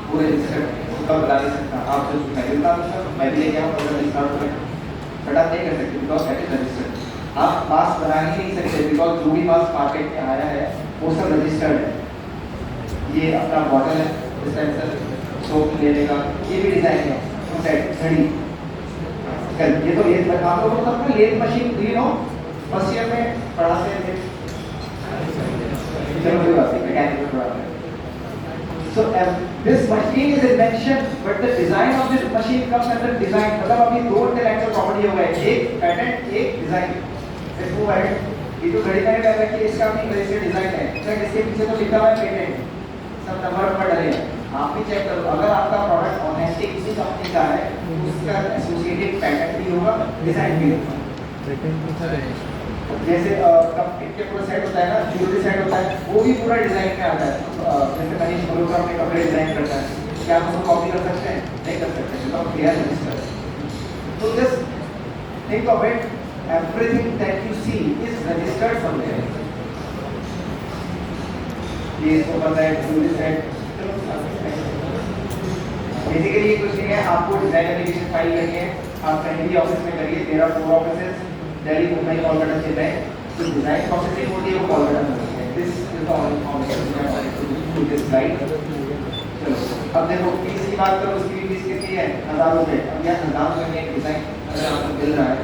वो रजिस्टर उसका बता नहीं सकता. आप जो मैं बता दूंगा मैं भी लेके आऊँ अगर स्टार्ट करें बट आप नहीं कर सकते बिकॉज दैट इज रजिस्टर्ड. आप मास्क बना ही नहीं सकते बिकॉज जो भी मास्क मार्केट में आया है वो सब रजिस्टर्ड है. ये अपना बॉटल है डिस्पेंसर सोप लेने का ये भी डिजाइन है. सेट घड़ी ये तो लेथ आप लोगों को अपना लेथ मशीन दी नो फर्स्ट ईयर में पढ़ाते थे. चलो कोई बात नहीं मैकेनिकल पढ़ाते हैं. So this machine is invention but the design of this machine comes under design. मतलब अभी दो इंटेलेक्चुअल प्रॉपर्टी हो गए एक पैटेंट एक डिजाइन. देखो भाई ये जो घड़ी मैंने कहा कि इसका अपनी रजिस्टर्ड डिजाइन है सर इसके पीछे तो लिखा हुआ है पेटेंट सब नंबर पर डले हैं. आप भी चेक करो अगर आपका प्रोडक्ट ऑथेंटिक किसी कंपनी का है तो उसका एसोसिएटेड पैटेंट भी होगा डिजाइन भी होगा. जैसे कंपनी के पूरा सेट होता है ना ज्वेलरी सेट होता है वो भी पूरा डिजाइन में आता है. जैसे मनीष मल्होत्रा अपने कपड़े डिजाइन करता है क्या आप उसको कॉपी कर सकते हैं नहीं कर सकते बिकॉज दे आर रजिस्टर्ड. तो just think of it everything that you see is registered somewhere. ये इसको पता है ज्वेलरी सेट बेसिकली कुछ नहीं है. आपको डिजाइन एप्लीकेशन फाइल करनी है आप कहीं भी ऑफिस में करिए. There are 4 offices Delhi Mumbai Kolkata Chennai. तो डिजाइन प्रोसेसिंग होती है वो कोलकाता में. is the only information we are trying to do this slide. चलो अब देखो फीस की बात करो, उसकी भी फीस कितनी है, 1000 रुपये। अब यार 1000 रुपये में एक डिज़ाइन अगर आपको मिल रहा है,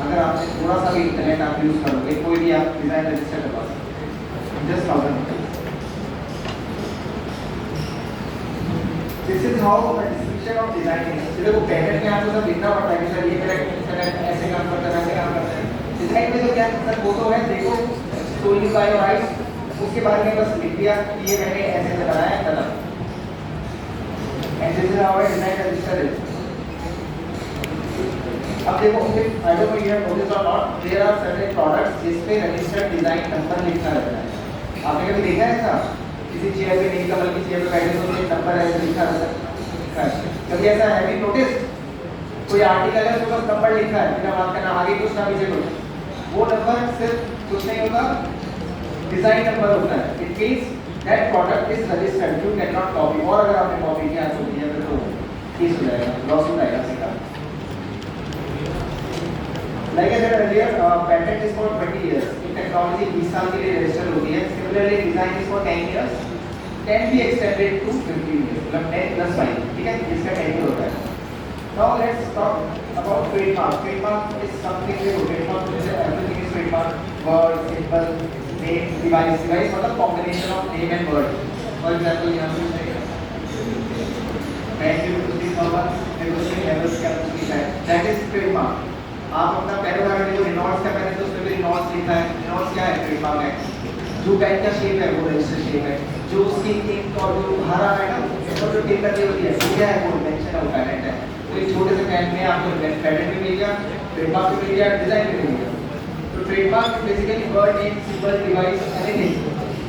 अगर आपने थोड़ा सा भी इंटरनेट आप यूज़ करोगे, कोई भी आप डिज़ाइन रजिस्टर करवा सकते, जस्ट 1000 रुपये। This is how the description of designing is. देखो पैटर्न में आपको सब लिखना पड़ता है कि सर ये करेक्ट ऐसे काम करता है, ऐसे काम करता है। डिजाइन में तो क्या सर वो तो है, देखो स्टोरी बाय योर आइज, उसके बारे में बस लिख दिया कि ये मैंने ऐसे से बनाया है, खत्म। And this is how design register is. अब देखो I don't know you have notice और not, there are certain products जिस पे रजिस्टर्ड डिजाइन नंबर लिखा रहता है। आपने कभी देखा है ऐसा? किसी चेयर पे नील कमल की चेयर पे बैठे तो एक नंबर है लिखा रहता है, कभी ऐसा है भी नोटिस? कोई आर्टिकल है उसमें नंबर लिखा है, बिना बात करना, आगे कुछ ना पीछे कुछ, वो नंबर सिर्फ कुछ नहीं होता, डिजाइन नंबर होता है। It means that product is registered, you can not copy, और अगर आपने कॉपी किया तो ये तो केस हो जाएगा, लॉस हो जाएगा सीधा। Like I said earlier, patent is for 20 years. In technology 20 साल के लिए रजिस्टर होती है। Similarly, design is for 10 years. Can be extended to 15 years. मतलब 10 plus 5, ठीक है? इसका 10 year होता है। Now let's talk about trademark. Trademark is something that trademark is everything is trademark. Word, symbol, name, device. Device मतलब combination of name and word. For example, यहाँ पे brand new to this number, negotiation levels क्या कुछ लिखा है. That is trademark. आप अपना पेन उठाकर देखो, रिनॉल्ड्स का पेन है तो उसमें भी रिनॉल्ड्स लिखा है। रिनॉल्ड्स क्या है? ट्रेडमार्क है। जो पेन का शेप है वो रजिस्टर शेप है। जो उसकी इंक और जो बाहर आ रहा है ना, उसको जो टिक करनी होती है, वो क्या है? वो मेंशन है, वो पैटेंट है। तो एक छोटे से पेन में आपको पैटेंट भी मिल गया, ट्रेडमार्क भी मिल गया, डिजाइन भी मिल गया। तो trademark is basically word, name, symbol, device, anything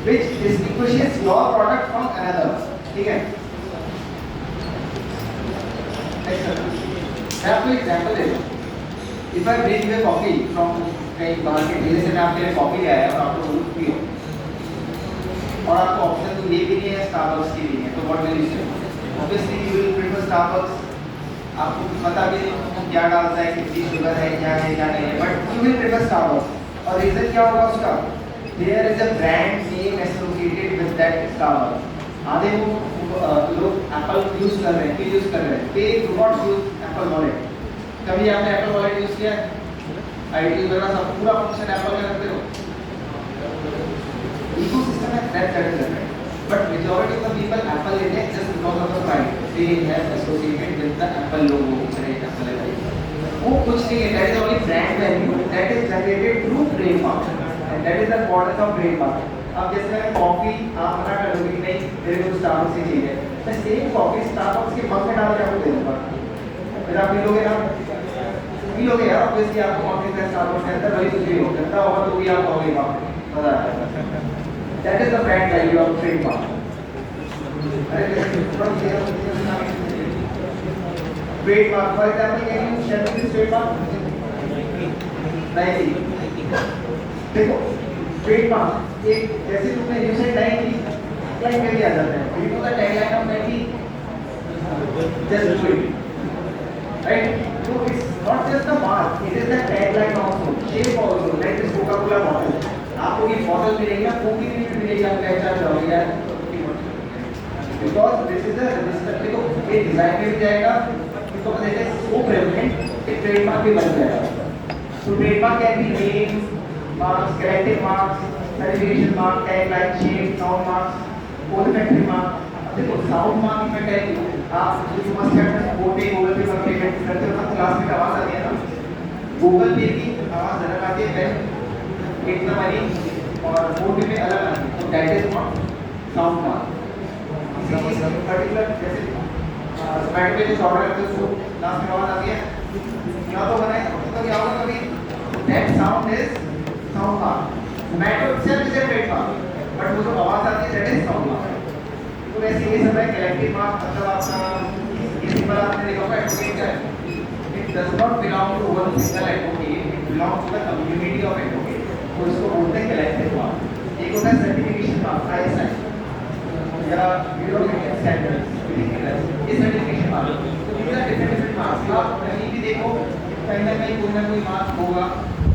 which distinguishes your product from another, ठीक है? नेक्स्ट मैं आपको एग्जांपल देता हूं। If I bring you a coffee from कहीं बाहर के ठेले से मैं आपके लिए कॉफी ले आया और आपको दूध पियो, और आपको ऑप्शन तो ये भी नहीं है, स्टारबक्स की भी नहीं है, तो व्हाट विल यू से? Obviously you will prefer Starbucks. आपको पता भी नहीं क्या डालता है, कितनी शुगर है, क्या नहीं है, but you will prefer Starbucks. और रीजन क्या होगा उसका? There is a brand name associated with that Starbucks. आधे लोग एप्पल यूज कर रहे हैं, क्यों यूज कर रहे हैं? They do not use Apple wallet. कभी आपने एप्पल वॉलेट यूज किया है? आईडी वगैरह सब पूरा फंक्शन एप्पल का करते हो, इकोसिस्टम है that is different, but majority of the people Apple लेते हैं just because of the price they have associated with the Apple logo, right? Apple है वो कुछ नहीं है, that is only brand value that is generated through trademark, and that is the importance of trademark. अब जैसे मैं कॉफी आप मना कर दोगे कि नहीं मेरे को स्टारबक्स ही चाहिए, मैं सेम कॉफी स्टारबक्स के मग में डाल के आपको दे दूंगा, फिर आप पीलोगे ना? पीलोगे यार, ऑब्वियसली आपको कॉफी का स्टारबक्स के अंदर वही कुछ भी हो गंदा होगा तो भी आप कहोगे वाह मजा आया। That is the brand value of trademark. Trademark for example can you share this trademark? नहीं, देखो ट्रेडमार्क एक जैसे तुमने यूसेज लाइन की लाइन में भी आ जाता है, you know the tagline of Nike, just do it, right? So it's not just the mark, it is the tagline also, shape also, like this Coca-Cola bottle. आपको ये bottle मिलेगी ना, कोकी भी मिलेगी, आप पहचान जाओगे यार, because this is a register, देखो ये डिजाइन में भी जाएगा, इसको कहते हैं so prevalent, एक ट्रेडमार्क भी बन जाएगा। So trademark can be names, marks, character marks, certification mark, tagline, shape, sound marks, olfactory mark। देखो साउंड मार्क में कहेंगे आप जो मस्ट हैव गूगल पे पर पेमेंट करते हो, क्लास में आवाज आती है ना, गूगल पे की आवाज अलग आती है, एकदम वाली, और फोन पे अलग आती है, तो that is not sound mark. इसी पर्टिकुलर जैसे जोमैटो पे जो ऑर्डर करते हो उसको क्लास में आवाज आती है या तो बनाए तो क्या होगा, कभी that sound is sound mark. Zomato self is a trademark, but वो जो आवाज आती है दैट इज साउंड मार्क। तो वैसे ये सब है कलेक्टिव मार्क, मतलब आपका ये सिंबल आपने देखा होगा एडवोकेट का है, it does not belong to one single advocate, it belongs to the community of advocate, तो इसको बोलते हैं कलेक्टिव मार्क। एक होता है सर्टिफिकेशन मार्क, आईएसआई या ब्यूरो ऑफ इंडियन स्टैंडर्ड्स, ये सर्टिफिकेशन मार्क। तो these are different मार्क्स, आप कहीं भी देखो कहीं ना कहीं कोई ना कोई मार्क होगा,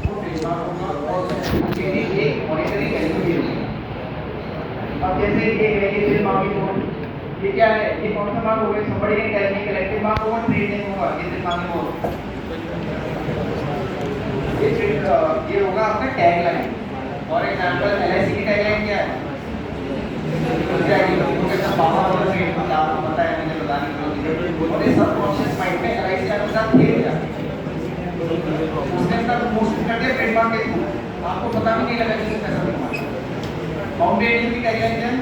वो ट्रेडमार्क होगा, और उसके लिए एक मॉनिटरी वैल्यू भी होगी। ये वेरिएबल मार्किंग मोड, ये क्या है, ये कौन सा मार्क हो गया, somebody can tell me collective mark होगा, ट्रेड नेम होगा, ये सिर्फ मार्किंग मोड, ये होगा आपका tag line. For example LIC की टैग लाइन क्या है, क्या है, लोगों के साथ पावर वाला ट्रेड को आपको पता है, मुझे बताने की जरूरत नहीं, और ये सब कॉन्शियस माइंड में एलआईसी आपके साथ खेल जाता है, उसने अपना प्रमोशन कर दिया ट्रेडमार्क के थ्रू, आपको पता भी नहीं लगा कि किस पैसा कमाया। फाउंडेशन की टैग लाइन क्या है,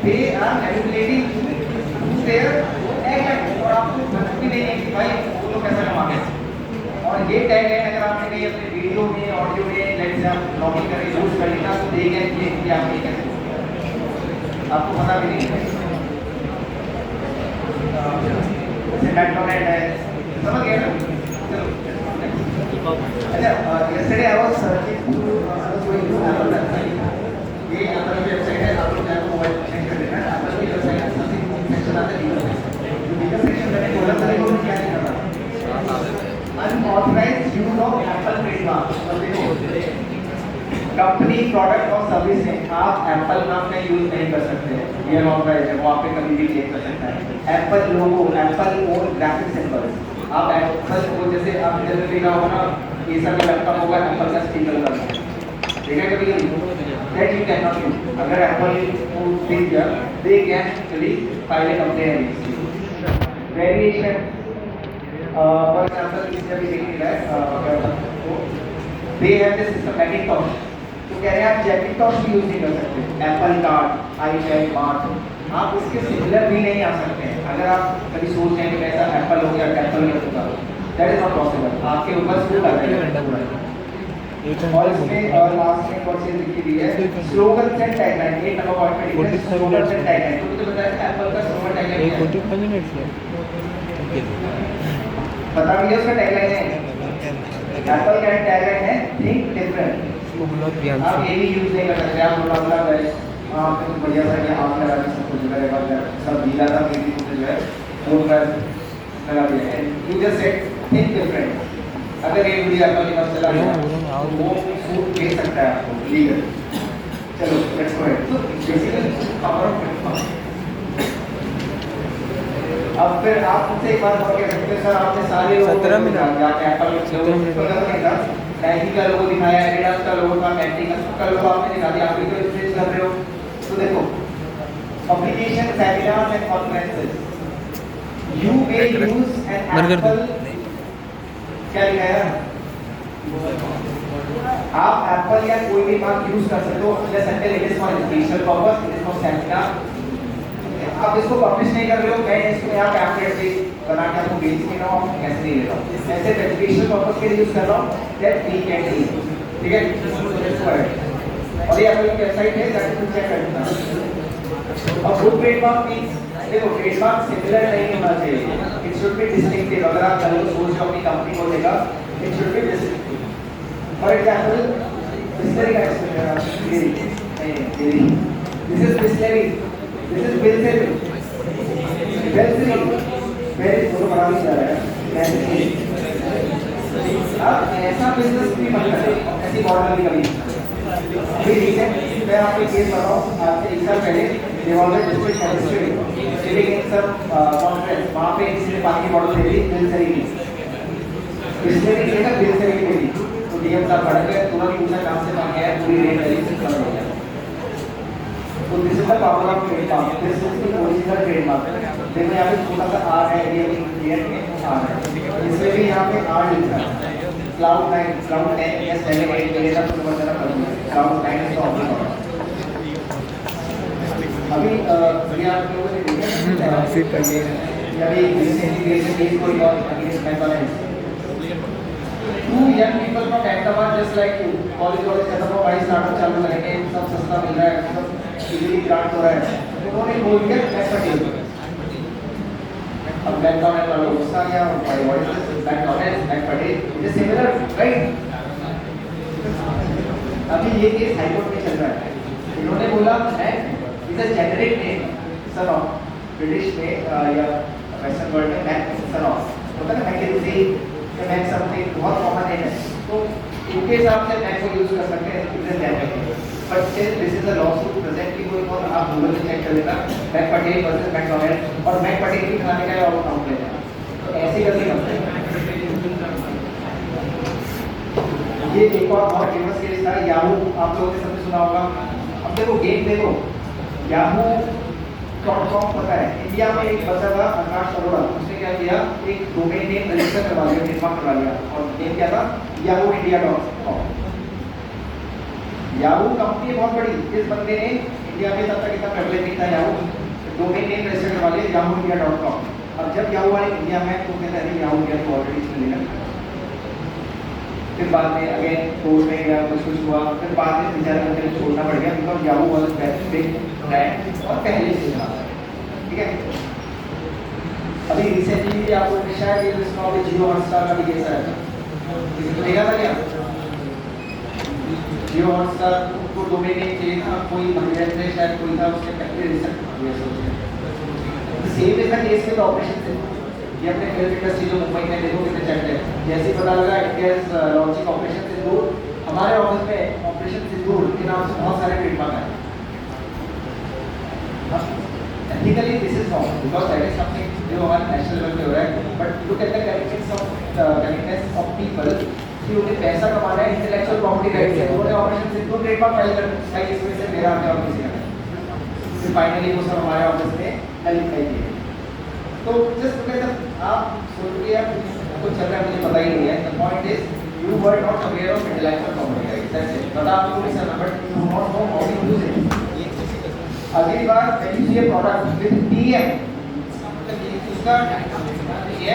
they are manipulating their tagline और आपको पता भी नहीं है कि भाई वो लोग कैसा कमाते हैं। और ये टैगलाइन अगर आपने कहीं अपने वीडियो में ऑडियो में लेट्स से आप लॉगिन करके यूज कर लेना तो देखेंगे कि आपने कैसे, आपको पता भी नहीं है। जैसे मैकडोनल्ड है, समझ गए ना। चलो अच्छा, yesterday I was searching through Apple website, ये एप्पल की वेबसाइट है, आप लोग जाकर मोबाइल चेक कर लेना। एप्पल की वेबसाइट है, सबसे सेक्शन आता है लीगल सेक्शन, जो लीगल सेक्शन मैंने बोला था लेकिन क्या नहीं करना, unauthorised use of Apple trademark. अब देखो कंपनी प्रोडक्ट और सर्विस में आप एप्पल नाम का यूज नहीं कर सकते, ये अनऑथराइज्ड है, वो आप पे कभी भी क्लेम कर सकता है। एप्पल लोगो, एप्पल और ग्राफिक सिंबल्स, आप एप्पल को जैसे आप इधर देखा होगा ना, ये सब लैपटॉप होगा एप्पल का स्टिकर लगा देखा कभी that you can not use. अगर एप्पल को देख दिया they can actually file a complaint. Variation for example इसमें भी देख रहा है तो they have this system Macintosh, तो कह रहे हैं आप जैकिंटॉश भी यूज नहीं कर सकते, एप्पल कार्ड, आईपैड, मार्ट, आप उसके सिमिलर भी नहीं आ सकते हैं। अगर आप कभी सोच रहे हैं कि ऐसा एप्पल हो गया, एप्पल का होगा, दैट इज नॉट पॉसिबल, आपके ऊपर स्कूल आ जाएगा। और इसमें लास्ट में कौन सी लिखी हुई है, slogan and tagline, 8 number point पे लिखा है स्लोगन एंड टैगलाइन। तो मुझे बताया था एप्पल का स्लोगन टैगलाइन क्या है, 45 मिनट्स है, बता दीजिए उसका टैगलाइन है, एप्पल का टैगलाइन है थिंक डिफरेंट। इसको बोलो ध्यान आप से। ये भी यूज नहीं कर सकते, आप बोला बोला गए वहां पे कुछ बढ़िया सा ये हाथ लगा के सब कुछ करेगा, सब गीला था फिर भी मुझे जो है वो कर लगा दिया है, you just said think different. अगर ये वीडियो एप्पल के पास चला गया वो सूट दे सकता है आपको लीगल। चलो लेट्स गो अहेड। तो बेसिकली पावर ऑफ प्लेटफॉर्म। अब फिर आप मुझसे एक बात और कह सकते हैं सर आपने सारे लोगों 17 मिनट जाके एप्पल के लोगो नाइकी का लोगो दिखाया, एडिडास का लोगो था, मैट्रिक का सबका लोगो आपने दिखा दिया, आप वीडियो रिसर्च कर रहे हो। तो देखो publication, seminars and conferences, you may use an apple, क्या लिखा है, आप एप्पल या कोई भी मार्क यूज कर सकते हो जैसे centre it is for educational purpose, it is for seminar. आप इसको पब्लिश नहीं कर रहे हो, मैं इसको यहाँ पे पैम्फलेट से बना के आपको बेच नहीं रहा हूँ, कैसे नहीं ले रहा हूँ, मैं सिर्फ एजुकेशनल पर्पस के लिए यूज कर रहा हूँ, दैट वी कैन डू, ठीक है। और ये एप्पल की वेबसाइट है, जाके खुद चेक कर लेना। अब गुड ट्रेडमार्क मींस देखो ट्रेडमार्क सिमिलर नहीं होना चाहिए, इट शुड बी डिस्टिंक्टिव। अगर आप कल को सोच रहे हो अपनी कंपनी को लेगा, it should be distinctive. For example Bisleri का this is Bisleri, this is Bisleri, Bisleri very photo बना भी जा रहा है। अब ऐसा बिजनेस भी मत करें, ऐसी मॉडल भी कभी अभी रिसेंट मैं आपको केस बताऊं, आज से 1 साल पहले revolver district magistrate sitting in some conference, वहां पे किसी ने पानी की बॉटल दे दी बिस्लरी की, बिस्लरी की ना बिस्लरी की दी, तो डीएम साहब पढ़ गए, तुरंत पूछा कहां से मांगे है, पूरी रेट रही खत्म हो गया। तो this is the power of trademark, this is the original trademark. देखो यहाँ पे छोटा सा आर है, ये भी क्लियर में आर है, इसमें भी यहाँ पे आर लिखा है। क्लाउड 9, क्लाउड 10 या 7, 8 मेरे तक तो वगैरह कर दूंगा, क्लाउड 9 is the option। अभी आप लोगों ने देखा फिर करिए अभी इंटीग्रेशन केस कोई और against McDonald's, 2 young people from Ahmedabad just like you, college खत्म हो, भाई स्टार्टअप चालू करेंगे, सब सस्ता मिल रहा है, सब इजीली ग्रांट हो रहा है, तो उन्होंने बोल दिया मैकडॉनल्ड्स। अब मैकडॉनल्ड्स वाला गुस्सा आ गया, भाई what is this McDonald's, McDonald's, it is similar right. अभी ये केस हाई कोर्ट में चल रहा है, इन्होंने बोला Mac is a generic name, son of, British में या वेस्टर्न वर्ल्ड में मैक सन ऑफ होता है ना, मैकेंजी या मैक समथिंग बहुत कॉमन नेम है। तो उनके हिसाब से मैक को यूज कर सकते हैं इधर जाने, but still this is a lawsuit presently going on. आप गूगल में चेक कर लेना मैक पटेल वर्सेस मैकडॉनल्ड, और मैक पटेल की खाने का और काउंट लेना, तो ऐसे करके बनता है। ये एक और बहुत फेमस केस था याहू, आप लोगों ने सबने सुना होगा। अब देखो गेम देखो, yahoo.com पता है इंडिया में एक बंदा था आकाश अरोड़ा, उसने क्या किया, एक डोमेन नेम रजिस्टर करवा लिया, ट्रेडमार्क करवा लिया, और नेम क्या था, yahoo.india.com। याहू कंपनी बहुत बड़ी, इस बंदे ने इंडिया में तब तक इतना प्रेवलेंट नहीं था याहू, डोमेन नेम रजिस्टर करवा लिया yahoo.india.com। अब जब याहू वाले इंडिया में तो कहते हैं याहू इंडिया को ऑलरेडी इसमें लेना, फिर बाद में अगेन कोर्ट में या कुछ हुआ, फिर बाद में बेचारे बंदे को छोड़ना पड़ गया, because Yahoo was best big brand और पहले से था, ठीक है। अभी रिसेंटली भी आपको शायद ये लिस्ट में जियो हॉटस्टार का भी केस आया था, किसी को देखा था क्या? जियो हॉटस्टार को डोमेन नेम चाहिए था, कोई मंदिर से शायद कोई था, उसने पहले रिसेंट हुआ सोचे same is the case with operation Sindhu. ये अपने फिल्म इंडस्ट्री जो मुंबई में देखो कितने चलते हैं, जैसे ही पता लगा इंडियाज लॉन्चिंग ऑपरेशन सिंदूर, हमारे ऑफिस में ऑपरेशन सिंदूर के नाम से बहुत सारे ट्रेडमार्क हैं। Technically this is wrong because that is something जो हमारे नेशनल लेवल पे हो रहा है, but look at the connectedness of people कि उन्हें पैसा कमाना है इंटेलेक्चुअल प्रॉपर्टी राइट से, उन्होंने ऑपरेशन सिंदूर ट्रेडमार्क फाइल कर दिया, इसमें से मेरा आता है और किसी का, फिर फाइनली वो सब हमारे ऑफिस में नलिफाई किए। तो जस्ट बिकॉज़ आप सोच रहे हैं कुछ चल रहा है, मुझे पता ही नहीं है, the point is you were not aware of intellectual property rights, that's it. But आपको भी sir but you not know how to use it. अगली बार when you see a product with TM, उसका ये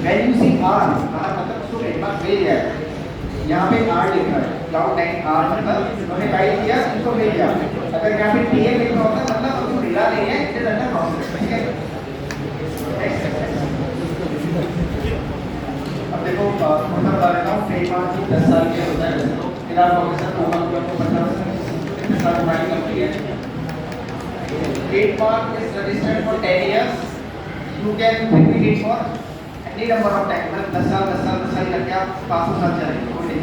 व्हेन यू सी आर मतलब उसको ट्रेडमार्क मिल गया है, यहाँ पे आर लिखा है, क्लाउड 9 आर मतलब उन्होंने गाइड किया, इनको मिल गया। अगर यहाँ पे टीएम लिखा होता है मतलब उसको मिला नहीं है, इट इज अंडर प्रोसेस, ठीक है। अब देखो मैं बता देता हूँ, ट्रेडमार्क की 10 साल के होता है, वैसे तो फिलहाल प्रोफेसर को आपको पता है साल फाइल करती है। Trademark is registered for 10 years, you can repeat it for any number of time, मतलब 10 साल करके आप 500 साल चलेंगे, कोई नहीं।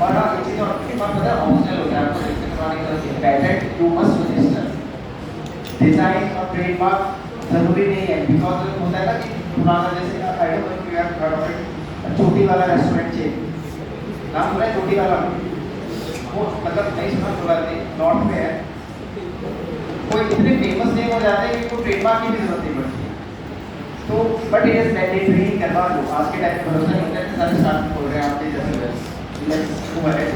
और हाँ एक चीज़ और आपके पास पता है ऑप्शनल होता है, आपको रजिस्टर करवाने का patent you must register. Design और ट्रेडमार्क जरूरी नहीं है, बिकॉज होता है ना कि पुराना जैसे आई don't know you have heard of it, छोटी वाला रेस्टोरेंट चेन, नाम सुना है छोटी वाला, वो मतलब नहीं सुना, थोड़ा नॉर्थ में है, वो इतने फेमस नहीं हो जाते कि कोई ट्रेडमार्क की भी जरूरत नहीं पड़ती है, तो बट इट इज मैंडेटरी करवा लो। आज के टाइम में भरोसा नहीं होता है, सारे स्टार्ट बोल रहे हैं आपके जैसे। Let's move ahead.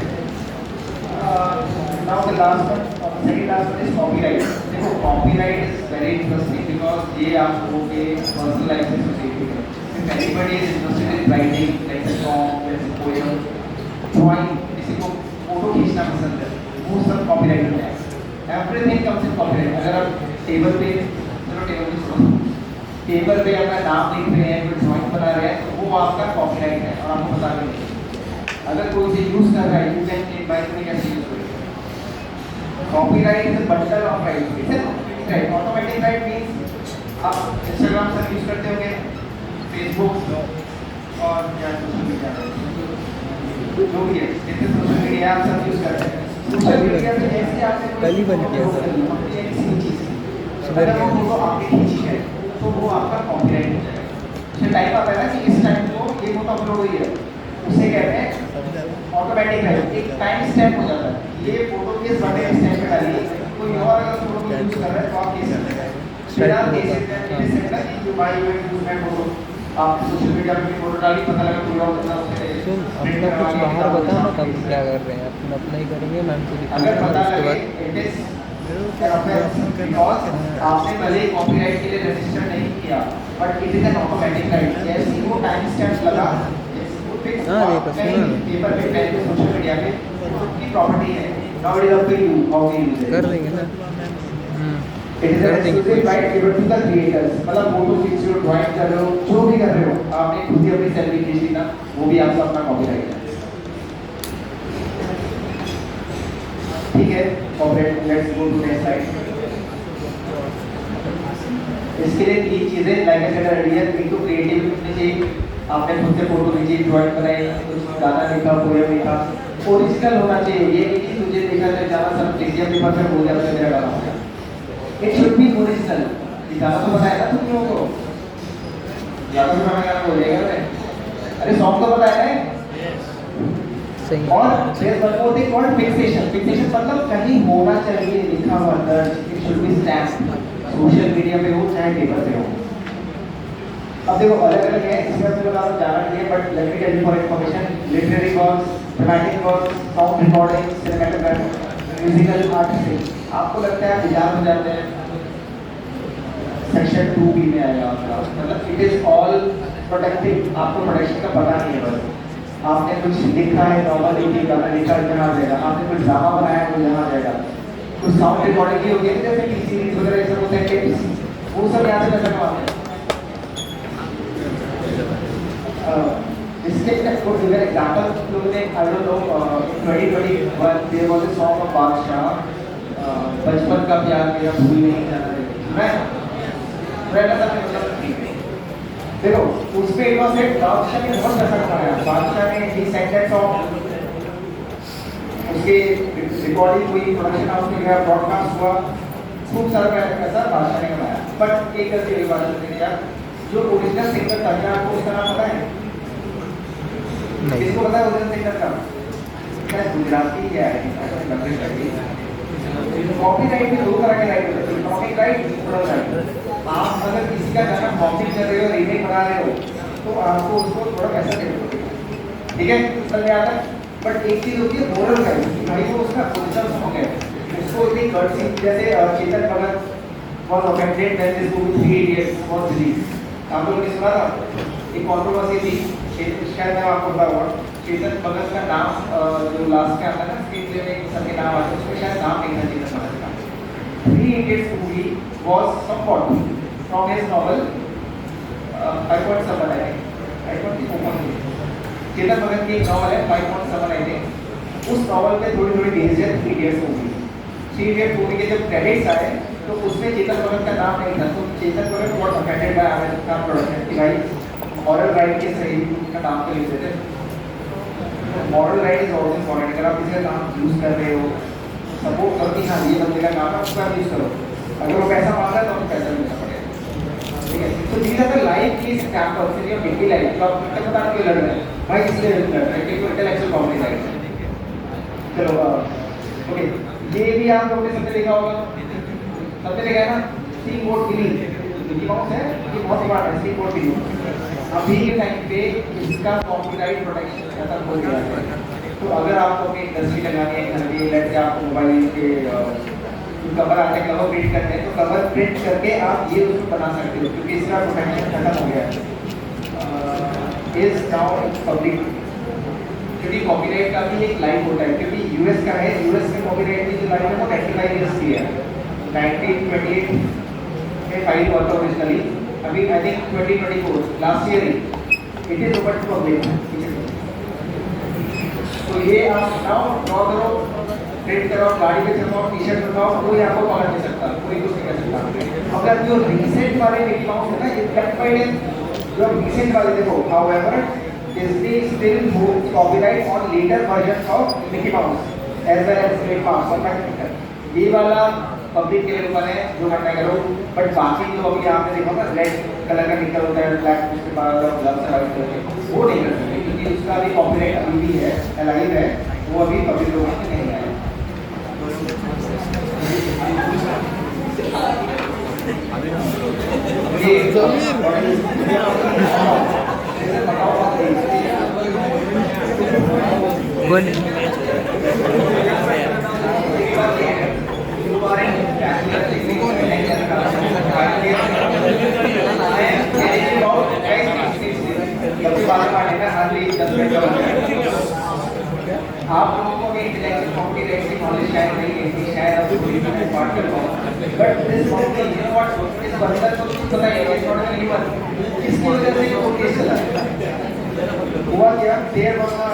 Now the last one, second last one is copyright. देखो copyright is very interesting because ये आप लोगों के personal life से associated है। If anybody is interested in writing, like a song, like a poem, drawing, किसी को फोटो खींचना पसंद है, वो सब copyright होता है। Everything comes in copyright. अगर आप टेबल पे, चलो टेबल पे छोड़ो, टेबल पे अपना नाम लिख रहे हैं, कोई ड्राइंग बना रहे हैं, तो वो आपका copyright है और आपको पता नहीं। अगर कोई इसे यूज कर रहा है, यू कैन क्लेम बाय कोई कैसे यूज करेगा। Copyright is a bundle of rights, it's an right. Automatic right means आप इंस्टाग्राम से यूज करते होंगे, फेसबुक और या सोशल मीडिया जो भी है, जितने सोशल मीडिया आप सब यूज करते हैं, सोशल मीडिया पे जैसे आपने कल ही बन किया सर, अगर वो फोटो आपने खींची है तो वो आपका कॉपीराइट हो जाएगा। उसमें टाइप आता है ना कि इस टाइम को ये फोटो अपलोड हुई है, उसे कहते हैं ऑटोमेटिक है, एक टाइम स्टैम्प हो जाता है। ये फोटो किस बड़े स्टैम्प पे डाली, कोई और अगर फोटो को यूज कर रहा है तो आप केस कर सकते हैं। फिर आप केस करते हैं जैसे कि you by you use my photo, आप सोशल मीडिया पे फोटो डाली, पता लगा कोई और बंदा उसे सुन अपना कुछ बाहर बता ना, तब क्या कर रहे हैं, अपन अपना ही करेंगे, मैम को अगर दिखाएंगे पता उसके लगे बाद इट इज बिकॉज आपने भले कॉपीराइट के लिए रजिस्टर नहीं किया, but it is an automatic right. जैसे ही वो टाइम स्टैम्प लगा, हाँ देखो सुनो ना, पेपर पे पेन पे सोशल मीडिया पे उसकी प्रॉपर्टी है, now it is up to you how you use it. कर देंगे ना, इट इज कर देंगे exclusive right given to the creators. मतलब फोटो खींच रहे हो, ड्राइंग कर रहे हो, जो भी कर रहे हो, आपने खुद ही अपनी सेल्फी खींच ली ना, वो भी आपका अपना कॉपीराइट है, ठीक है। Copyright, let's go to next slide. इसके लिए 3 चीज़ें लाइक आई सेड अर्लियर, एक तो क्रिएटिविटी होनी चाहिए, आपने खुद से फोटो खींची, ड्राइंग बनाई, कुछ गाना लिखा, पोएम लिखा, ओरिजिनल होना चाहिए। ये नहीं कि तुझे देखा जाए ज़्यादा सब पेपर पेपर पे बोल जाता है मेरा गाना हो गया। It should B original. ये गाना तो बताया ना तुम लोगों को, ज़्यादा भी हमें गाना बोल जाएगा ना, अरे सॉन्ग तो बताया है। सही और there one more thing called fixation. Fixation मतलब कहीं होना चाहिए लिखा हुआ दर्ज, it should be stamped, social media पे हो चाहे पेपर पे हो। अब देखो अलग अलग है, इसमें मैं बता रहा हूँ जाना नहीं है, but let me tell you for information, literary works, dramatic works, sound recording, cinematography, musical artist, आपको लगता है हजार हो जाते हैं, सेक्शन 2B में आएगा आपका, मतलब इट इज ऑल प्रोडक्टिव, आपको प्रोडक्शन का पता नहीं है। बस आपने कुछ लिखा है, नॉवल लिखी, गाना लिखा, यहाँ जाएगा, आपने कुछ ड्रामा बनाया है, वो यहाँ जाएगा, कुछ साउंड रिकॉर्डिंग की होगी जैसे टी सीरीज वगैरह ये सब होते हैं टिप्स, वो सब यहाँ से पैसा कमाते हैं। इसके कुछ अगर एग्जांपल लोगों ने I don't know 2021 there was a song of Badshah, बचपन का प्यार मेरा भूल नहीं जाना रे, मैं रेड का मतलब देखो उसमें इट वाज सेड बादशाह ने बहुत पैसा कमाया, बादशाह ने ही सेंड दैट सॉन्ग, उसके रिकॉर्डिंग हुई, प्रोडक्शन हाउस में गया, ब्रॉडकास्ट हुआ, खूब सारा पैसा बादशाह ने कमाया। बट एक गलती हुई बादशाह ने यार, जो ओरिजिनल सिंगर था क्या आपको उसका नाम पता है? किसको पता है ओरिजिनल सिंगर का? क्या गुजराती है, कॉपीराइट में 2 तरह के राइट होते हैं, कॉपीराइट, प्रोडक्ट। आप अगर किसी का गाना कॉपी कर रहे हो, रीमेक बना रहे हो, तो आपको उसको थोड़ा पैसा देना पड़ेगा, ठीक है, समझ में आता है। बट एक चीज होती है मोरल राइट, कि भाई वो उसका ओरिजिनल सॉन्ग है, उसको इतनी कर्सी, जैसे Chetan Bhagat was offended when this movie 3 Idiots was released, आप लोगों ने सुना था, एक कंट्रोवर्सी थी, शायद मैं आपको बता रहा हूँ, चेतन भगत का नाम जो लास्ट में आता है ना स्क्रीन प्ले में सबके नाम आते हैं, उसमें शायद नाम नहीं था चेतन भगत का। 3 Idiots movie was somewhat from his novel 5.7 है, 5.4 चेतन भगत की एक नॉवल है 5.7 आई थिंक, उस नॉवल पे थोड़ी थोड़ी बेस्ड है 3 Idiots मूवी। 3 Idiots मूवी के जब क्रेडिट्स आए तो उसमें चेतन भगत का नाम नहीं था, तो चेतन भगत बहुत offended by Aamir Khan production कि भाई मॉरल राइट के सही का नाम तो लिख देते, moral right is also important. अगर आप किसी का नाम यूज कर रहे हो, सपोर्ट करो कि हाँ ये बंदे का नाम है, उसका यूज करो, अगर वो पैसा मांग रहा है तो आपको पैसा देना पड़ेगा, ठीक है। तो these are the life case examples in your daily life, तो आप कितना पता क्यों लड़ रहे हैं भाई, इसलिए लड़ रहे हैं क्योंकि इंटेलेक्चुअल प्रॉपर्टी राइट है। चलो ओके, ये भी आप लोगों ने सबने देखा होगा, सबने देखा है ना, सी मोड बिलीव, मिकी माउस है, ये बहुत इम्पोर्टेंट है, सी मोड बिलीव। अभी के टाइम पे इसका कॉपीराइट प्रोटेक्शन खत्म हो गया है, तो अगर आपको अपनी इंडस्ट्री लगानी है, घर में लेट से आपको मोबाइल के कवर आते हैं, कवर प्रिंट करते हैं, तो कवर प्रिंट करके आप ये उसको बना सकते हो, क्योंकि इसका प्रोटेक्शन खत्म हो गया है, इज नाउ पब्लिक, क्योंकि कॉपीराइट का भी एक लाइफ होता है, क्योंकि यूएस का है, यूएस में कॉपीराइट की जो लाइफ है वो 95 इयर्स की है, 1928 में फाइल हुआ था ओरिजिनली, अभी आई थिंक 2024 लास्ट ईयर ही it is open to public. तो ये आप बनाओ, ड्रॉ करो, प्रिंट करो, गाड़ी पे छपाओ, टी शर्ट बनाओ, कोई आपको पकड़ नहीं सकता, कोई कुछ नहीं कर सकता। अगर जो रिसेंट वाले मिकी माउस है ना, ये कैटफाइड है, जो रिसेंट वाले देखो, however Disney still holds copyright on later versions of Mickey Mouse as well as Mickey Mouse और Mickey। ये वाला पब्लिक के लिए ऊपर है, जो करना करो, बट बाकी जो अभी आपने देखा ना रेड कलर का निकल होता है, ब्लैक उसके बाद ग्लव्स से वाइट कलर के, वो नहीं कर सकते, क्योंकि उसका भी कॉपीराइट अभी भी है, अलाइव है, वो अभी पब्लिक लोगों में नहीं आया। बोल आप लोगों को भी इंटेलेक्चुअल प्रॉपर्टी राइट्स की नॉलेज शायद नहीं है, कि शायद आप कोई भी पार्ट कर पाओ, but this property you know what, इस बंदर को कुछ पता ही है, नॉट एनीवन, इसकी वजह से वो केस चला हुआ क्या, there was a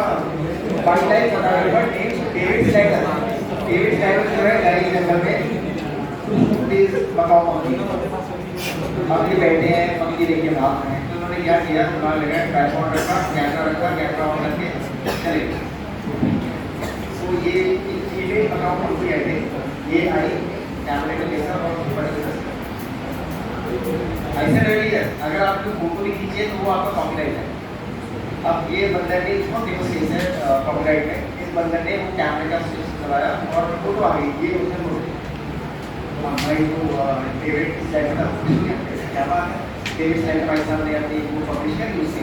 wildlife photographer name David Slider. David Slider जो है लैरी जंगल में प्लीज बताओ मम्मी, अब ये बैठे हैं पंक्ति लेके भाग रहे हैं, तो उन्होंने क्या किया, दिमाग लगाया, ट्राइपॉड रखा, कैमरा ऑन करके चले गए। तो ये इमीडिएट अकाउंट रुक गए थे, ये आई कैमरे में देखा और बड़े ऐसे रेडी है, अगर आपको फोटो भी खींचे तो वो आपका कॉपीराइट है। अब ये बंदर ने बहुत फेमस केस है कॉपीराइट में, इस बंदर ने वो कैमरे का स्विच दबाया और फोटो आ गई, ये उसने फोटो हमारी जो डेविड स्लाइडर था क्या बात है, डेविड स्लाइडर भाई साहब ने अपनी वो पब्लिश कर उससे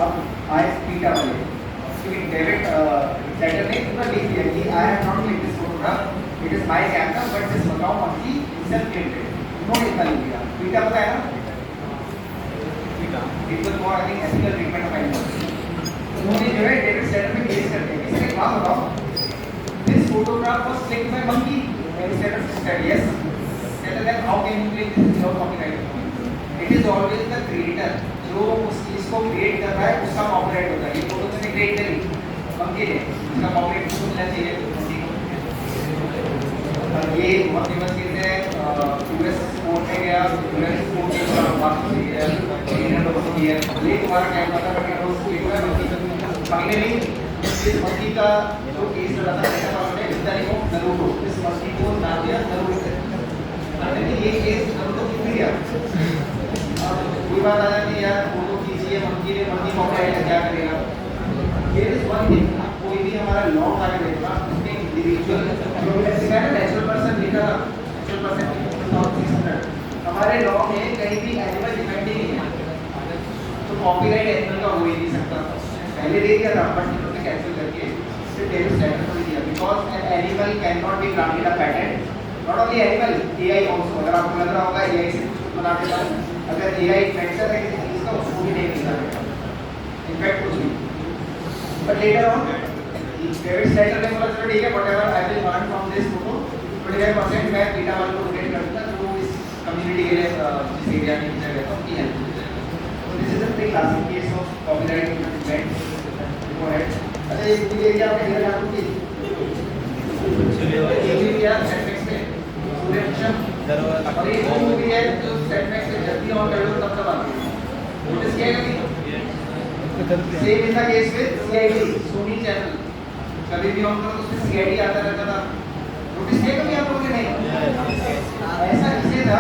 अब आए पीटा वाले, क्योंकि डेविड स्लाइडर ने पूरा लिख दिया कि I have not click this photograph, it is my camera but this Macau मक्की सेल्फ क्लिक, उन्होंने इतना लिख दिया। पीटा पता है ना, it was more I think ethical treatment of animals. उन्होंने जो है डेविड स्लाइडर पे केस कर दिया, किसी ने कहा बताओ this photograph was clicked by monkey, David Slider said yes, said then how can you claim this without copyright? It is always the creator जो उस चीज को क्रिएट कर रहा है उसका कॉपीराइट होता है। ये फोटो मैंने क्रिएट करी मंकी ने, उसका कॉपीराइट उसको मिलना चाहिए मंकी को। ये बहुत फेमस केस है, यूएस कोर्ट में गया, यूएस कोर्ट ने बात की है, इन्होंने बात की है, ये तुम्हारा कैमरा था बट वो क्लिक हुआ मंकी, फाइनली इस मंकी का जो केस लड़ा था उन्होंने इस तारीख को नरूटो, इस मंकी को नाम दिया नरूटो। फाइनली ये केस नरूटो जीत गया। अब कोई बात आ जाती है यार फोटो खींचिए मंकी ने, मंकी कॉपीराइट क्या करेगा। Here is one thing, कोई भी हमारा लॉ आगे देखना उसमें इंडिविजुअल जो है नेचुरल पर्सन लिखा था, नेचुरल पर्सन नॉट 600 हमारे लॉ में कहीं भी एनिमल डिपेंड नहीं है, तो कॉपीराइट एनिमल का हो ही नहीं सकता। पहले दे दिया था बट इन्होंने कैंसिल करके फिर डेविड स्लाइडर को दिया, because an animal can not be granted a patent, not only animal, AI also. अगर आपको लग रहा होगा एआई से कुछ बना देता है, अगर एआई इन्वेंटर है किसी चीज का उसको भी नहीं मिल सकता इनफैक्ट कुछ भी। But later on, David Snyder ने बोला चलो ठीक है, whatever I will earn from this photo, 25% मैं पीटा वाले को डोनेट कर दूंगा जो इस कम्युनिटी के लिए जिस एरिया में खींचा गया था उनकी हेल्प करेगा। So this is a very classic case of copyright infringement. Go ahead. अच्छा ये पूरी एरिया आपने हियर लागू की? ये भी यार सेटबैक्स में सूर्यवंशम और ये वो मूवी है जो सेटबैक्स से जब भी ऑन कर लो तब आती है। नोटिस किया कभी? Same in the case with CID Sony channel, कभी भी ऑन करो तो उसमें सीआईडी आता रहता था। नोटिस किया कभी आप लोगों ने? नहीं, ऐसा इसलिए था